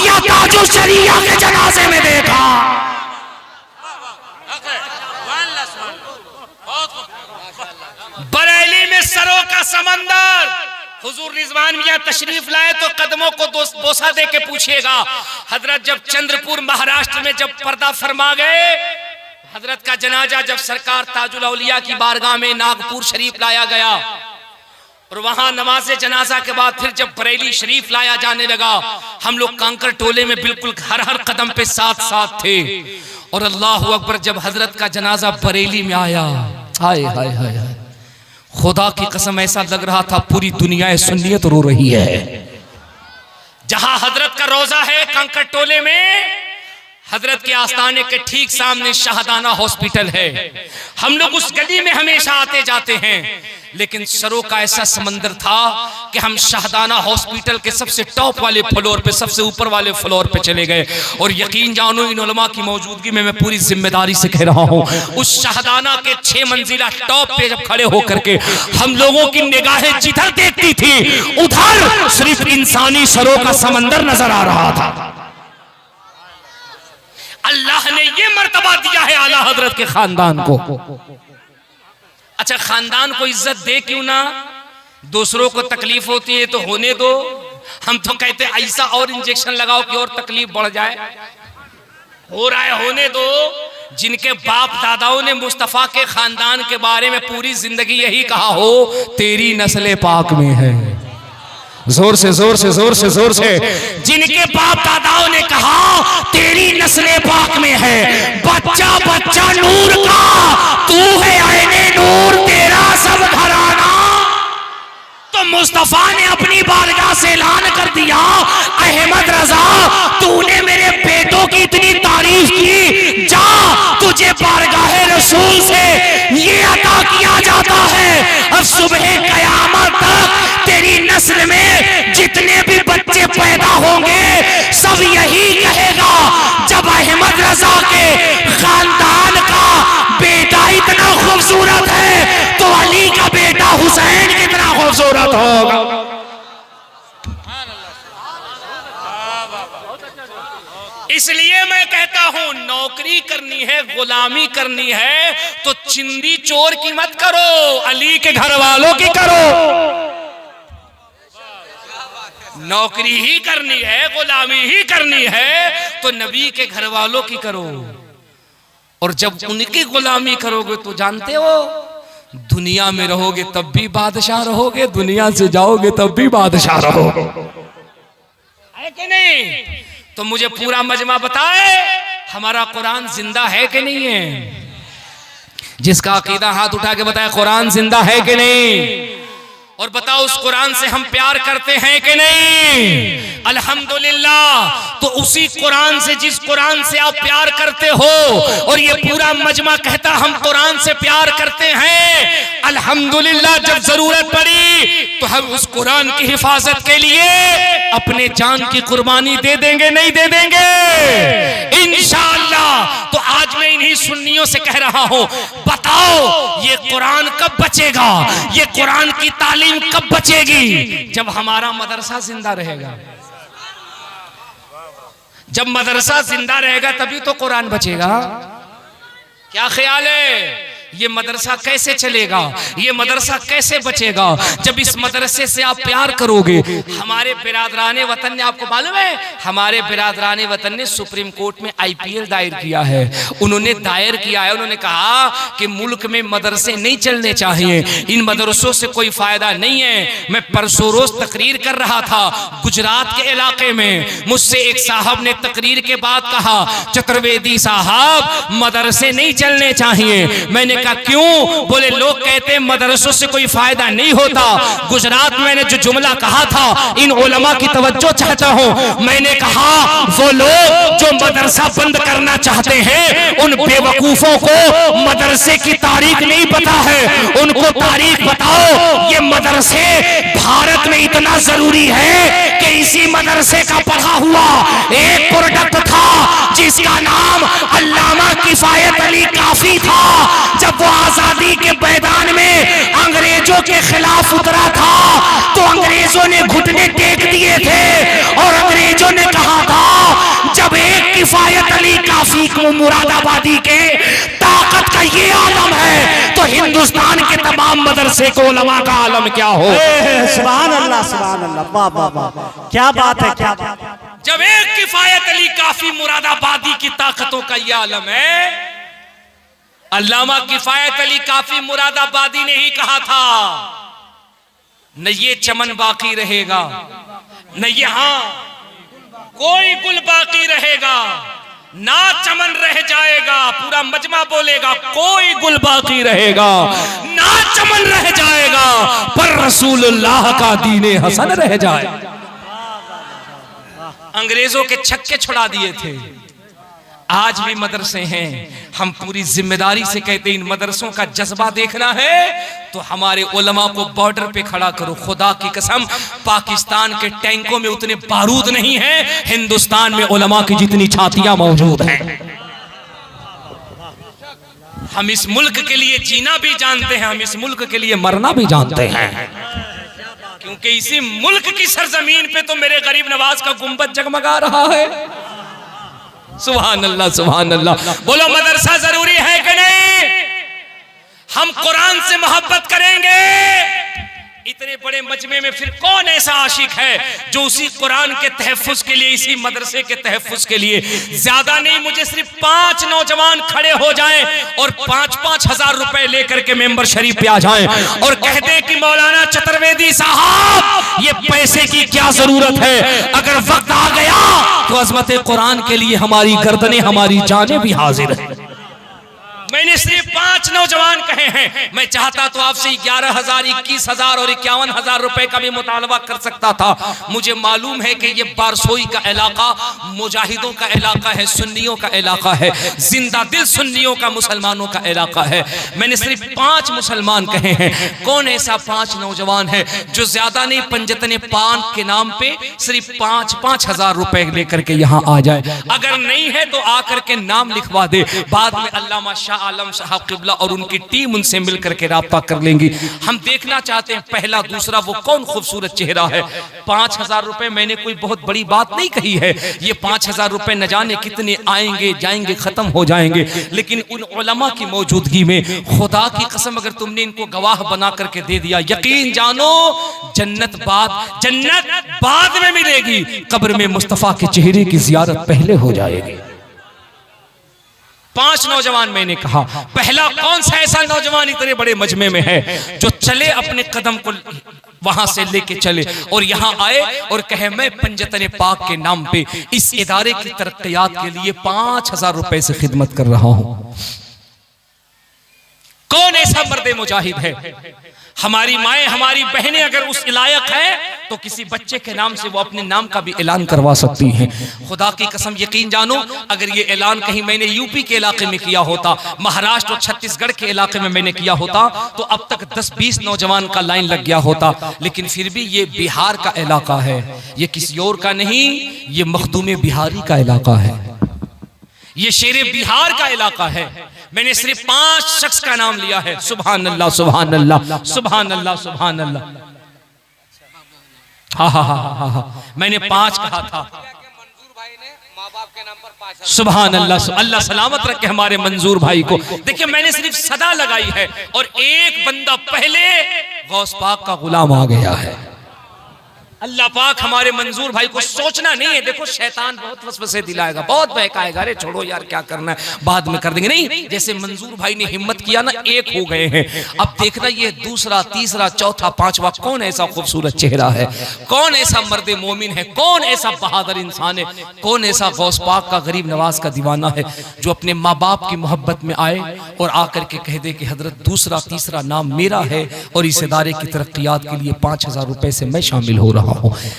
या ताजो शरिया के जनाजे में देखा। बरेली में सरों का समंदर। हुजूर रिजवान मियां तशरीफ लाए तो कदमों को बोसा दे के पूछिएगा। हजरत जब चंद्रपुर महाराष्ट्र में जब पर्दा फरमा गए, हजरत का जनाजा जब सरकार ताजुल औलिया की बारगाह में नागपुर शरीफ लाया गया और वहां नमाज़े जनाजा के बाद फिर जब बरेली शरीफ लाया जाने लगा, हम लोग कांकर टोले में बिल्कुल हर हर कदम पे साथ साथ थे। और अल्लाह अकबर, जब हजरत का जनाजा बरेली में आया, हाय हाय हाय हाय, खुदा की कसम ऐसा लग रहा था पूरी दुनिया सुन्नियत रो रही है। जहां हजरत का रोजा है कांकर टोले में, हजरत के आस्थाने के ठीक सामने शाहदाना हॉस्पिटल है। हम लोग उस गली में हमेशा आते जाते हैं, लेकिन सरों का ऐसा समंदर था कि हम शाहदाना हॉस्पिटल के सबसे टॉप वाले फ्लोर पे, सबसे ऊपर वाले फ्लोर पे चले गए। और यकीन जानो इन उलमा की मौजूदगी में मैं पूरी जिम्मेदारी से कह रहा हूँ, उस शाहदाना के 6 मंजिला टॉप पे जब खड़े होकर के हम लोगों की निगाहें जिधर देखती थी उधर सिर्फ इंसानी सरों का समंदर नजर आ रहा था। अल्लाह ने ये मर्तबा दिया है आला हजरत के खानदान को। अच्छा, खानदान को इज्जत दे क्यों ना? दूसरों को तकलीफ होती है तो होने दो। हम तो कहते ऐसा और इंजेक्शन लगाओ कि और तकलीफ बढ़ जाए। हो रहा है, होने दो। जिनके बाप दादाओं ने मुस्तफा के खानदान के बारे में पूरी जिंदगी यही कहा हो, तेरी नस्ल पाक में है। जोर से जोर से जोर से जोर से। जिनके बाप दादाओं ने कहा तेरी नस्ल पाक में है, बच्चा बच्चा नूर का, तू है आईने नूर, तेरा सब घराना। तो मुस्तफा ने अपनी बारगाह से ऐलान कर दिया, अहमद रजा तूने मेरे बेटों की इतनी तारीफ की, जा तुझे बारगाह रसूल से ये अता किया जाता है और सुबह कयामत तक तेरी नस्ल में जितने भी बच्चे पैदा होंगे सब यही कहेगा, जब अहमद रजा के खानदान का बेटा इतना खूबसूरत है तो अली का बेटा हुसैन कितना खूबसूरत होगा। इसलिए मैं कहता हूं, नौकरी करनी है, गुलामी करनी है तो चिंदी चोर की मत करो, अली के घर वालों की करो। नौकरी ही करनी है, गुलामी ही करनी है तो नबी के घर वालों की करो। और जब उनकी गुलामी करोगे तो जानते हो दुनिया में रहोगे तब भी बादशाह रहोगे, दुनिया से जाओगे तब भी बादशाह रहोगे, है कि नहीं? तो मुझे पूरा मजमा बताए हमारा कुरान जिंदा है कि नहीं है? जिसका अकीदा हाथ उठा के बताए कुरान जिंदा है कि नहीं? और बताओ उस कुरान से हम प्यार करते हैं कि नहीं? अल्हम्दुलिल्लाह। तो उसी कुरान से, जिस कुरान से आप प्यार करते हो, और ये पूरा मजमा कहता हम कुरान से प्यार करते हैं, अल्हम्दुलिल्लाह, जब जरूरत पड़ी तो हम उस कुरान की हिफाजत के लिए अपने जान की कुर्बानी दे देंगे, नहीं दे देंगे इंशाअल्लाह। तो आज मैं इन्हीं सुन्नियों से कह रहा हूं, बताओ ये कुरान कब बचेगा, ये कुरान की तालीम कब बचेगी? जब हमारा मदरसा जिंदा रहेगा। जब मदरसा जिंदा रहेगा तभी तो कुरान बचेगा। क्या ख्याल है? ये मदरसा कैसे चलेगा, ये मदरसा कैसे बचेगा? जब इस मदरसे से आप प्यार करोगे। हमारे बिरादराने वतन ने, आपको मालूम है, हमारे बिरादराने वतन ने सुप्रीम कोर्ट में IPL दायर किया है। उन्होंने दायर किया है, उन्होंने कहा कि मुल्क में मदरसे नहीं चलने चाहिए, इन मदरसों से कोई फायदा नहीं है। मैं परसों रोज तकरीर कर रहा था गुजरात के इलाके में, मुझसे एक साहब ने तकरीर के बाद कहा, चतुर्वेदी साहब मदरसे नहीं चलने चाहिए। मैंने कहा क्यों? बोले लोग कहते हैं मदरसों से कोई फायदा नहीं होता। गुजरात में मैंने जो जुमला कहा था, इन उलमा की तवज्जो चाहता हूं। मैंने कहा वो लोग जो मदरसा बंद करना चाहते हैं, उन बेवकूफों को मदरसे की तारीख नहीं पता है। उनको तारीख बताओ। ये मदरसे भारत में इतना जरूरी है कि इसी मदरसे का पढ़ा हुआ एक प्रोडक्ट था जिसका नाम अल्लामा किफायत अली काफी था। जब वो आजादी के मैदान में अंग्रेजों के खिलाफ उतरा था तो अंग्रेजों ने घुटने टेक दिए थे और अंग्रेजों ने कहा था, जब एक किफायत अली काफी को मुरादाबादी के ताकत का ये आलम है तो हिंदुस्तान के तमाम मदरसे को उलमा का आलम क्या हो। सुभान अल्लाह, सुभान अल्लाह, वाह वाह वाह, क्या बात है, क्या बात है। जब एक किफायत अली काफी मुरादाबादी की ताकतों का ये आलम है। अल्लामा किफायत अली काफी मुरादाबादी ने ही कहा था, न ये चमन बाकी रहेगा, न यहाँ कोई गुल बाकी रहेगा, ना चमन रह जाएगा। पूरा मजमा बोलेगा, कोई गुल बाकी रहेगा, ना चमन रह जाएगा, पर रसूलुल्लाह का दीने हसन रह जाएगा। अंग्रेजों के छक्के छुड़ा दिए थे। आज भी मदरसे हैं। हम पूरी जिम्मेदारी से कहते हैं, इन मदरसों का जज्बा देखना है तो हमारे उलमा को बॉर्डर पे खड़ा करो। खुदा की कसम, पाकिस्तान के टैंकों में उतने बारूद नहीं है, हिंदुस्तान में उलमा की जितनी छातियां मौजूद हैं। हम इस मुल्क के लिए जीना भी जानते हैं, हम इस मुल्क के लिए मरना भी जानते हैं, क्योंकि इसी मुल्क की सरजमीन पे तो मेरे गरीब नवाज का गुंबद जगमगा रहा है। सुभान अल्लाह, सुभान अल्लाह। बोलो मदरसा जरूरी है कि नहीं? हम कुरान से मोहब्बत करेंगे। इतने बड़े मजमे में फिर कौन ऐसा आशिक है जो उसी कुरान के तहफ्फुज के लिए, इसी मदरसे के तहफ्फुज के लिए, ज्यादा नहीं, मुझे सिर्फ 5 नौजवान खड़े हो जाएं और 5-5 हजार रुपए लेकर के मेंबर शरीफ पे आ जाएं और कह दें कि मौलाना चतुर्वेदी साहब, ये पैसे की क्या जरूरत है, अगर वक्त आ गया तो अजमत कुरान के लिए हमारी गर्दनें, हमारी जानें भी हाजिर है। मैंने सिर्फ 5 नौजवान कहे हैं। मैं चाहता तो आपसे 11,000, 21,000 और 51,000 रुपए का भी मुतालबा कर सकता था। मुझे मालूम है कि ये बारसोई का इलाका मुजाहिदों का इलाका है, सुन्नियों का इलाका है, जिंदा दिल सुन्नियों का, मुसलमानों का इलाका है। मैंने सिर्फ 5 मुसलमान कहे हैं। कौन ऐसा 5 नौजवान है जो ज्यादा नहीं, पंजतने पान के नाम पे सिर्फ 5-5 हजार रुपए लेकर के यहाँ आ जाए? अगर नहीं है तो आकर के नाम लिखवा दे। बाद में अल्लामा शाह आलम साहब किबला और उनकी टीम उनसे मिलकर के राब्ता कर लेंगी। हम देखना चाहते हैं पहला दूसरा वो कौन खूबसूरत चेहरा है। 5,000 रुपए मैंने कोई बहुत बड़ी बात नहीं कही है। ये 5,000 रुपए न जाने कितने आएंगे जाएंगे, खत्म हो जाएंगे, लेकिन उन उलमा की मौजूदगी में खुदा की कसम अगर तुमने इनको गवाह बना करके दे दिया, यकीन जानो जन्नत बाद में मिलेगी, कब्र में मुस्तफा के चेहरे की जियारत पहले हो जाएगी। 5 नौजवान मैंने कहा। पहला कौन सा ऐसा नौजवान इतने बड़े मजमे में है जो चले, अपने कदम को वहां से लेके चले और यहां आए और कहे मैं पंजतने पाक के नाम पे इस इदारे की तरक्कियात के लिए 5,000 रुपए से खिदमत कर रहा हूं। कौन ऐसा मर्द मुजाहिद है? हमारी माएँ, हमारी बहनें अगर उस लायक है तो किसी बच्चे के नाम से वो अपने नाम का भी ऐलान करवा सकती हैं। खुदा की कसम यकीन जानो, अगर ये ऐलान कहीं मैंने यूपी के इलाके में किया होता, महाराष्ट्र और छत्तीसगढ़ के इलाके में मैंने किया होता, तो अब तक 10-20 नौजवान का लाइन लग गया होता। लेकिन फिर भी ये बिहार का इलाका है, ये किसी और का नहीं, ये मखदूम बिहारी का इलाका है, ये शेरे बिहार का इलाका है। मैंने सिर्फ 5 शख्स का नाम लिया है। सुभान अल्लाह, सुभान अल्लाह, सुभान अल्लाह, सुभान अल्लाह। हाँ हाँ हाँ हाँ हाँ, मैंने 5 कहा था। सुभान अल्लाह, अल्लाह सलामत रखे हमारे मंजूर भाई को। देखिए मैंने सिर्फ सदा लगाई है और एक बंदा पहले गौस पाक का गुलाम आ गया है। अल्लाह पाक हमारे मंजूर भाई को सोचना नहीं है। देखो शैतान बहुत वसवसे दिलाएगा, बहुत बहकाएगा, अरे छोड़ो यार क्या करना है, बाद में कर देंगे। नहीं, जैसे मंजूर भाई ने हिम्मत किया ना, एक हो गए हैं। अब देखना ये दूसरा, तीसरा, चौथा, पांचवा कौन ऐसा खूबसूरत चेहरा है, कौन ऐसा मर्द मोमिन है, कौन ऐसा बहादुर इंसान है, कौन ऐसा गौस पाक का गरीब नवाज का दीवाना है जो अपने माँ बाप की मोहब्बत में आए और आकर के कह दे कि हजरत दूसरा तीसरा नाम मेरा है और इस इदारे की तरक्कियात के लिए 5000 रुपए से मैं शामिल हो रहा हूँ।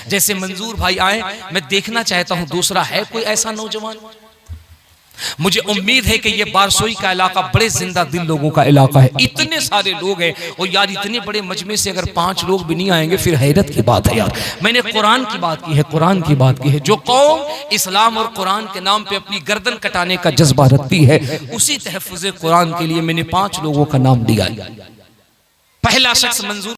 जैसे मंजूर भाई आए, मैं देखना चाहता हूं दूसरा है कोई ऐसा नौजवान। मुझे उम्मीद है कि ये बारसोई का इलाका बड़े जिंदा दिल लोगों का इलाका है, इतने सारे लोग हैं और यार इतने बड़े मजमे से अगर 5 लोग भी नहीं आएंगे फिर हैरत की बात है यार। मैंने कुरान की बात की है, कुरान की बात की है। जो कौम इस्लाम और कुरान के नाम पे अपनी गर्दन कटाने का जज्बा रखती है, उसी तहफ्फुज़ कुरान के लिए मैंने 5 लोगों का नाम दिया। पहला शख्स मंजूर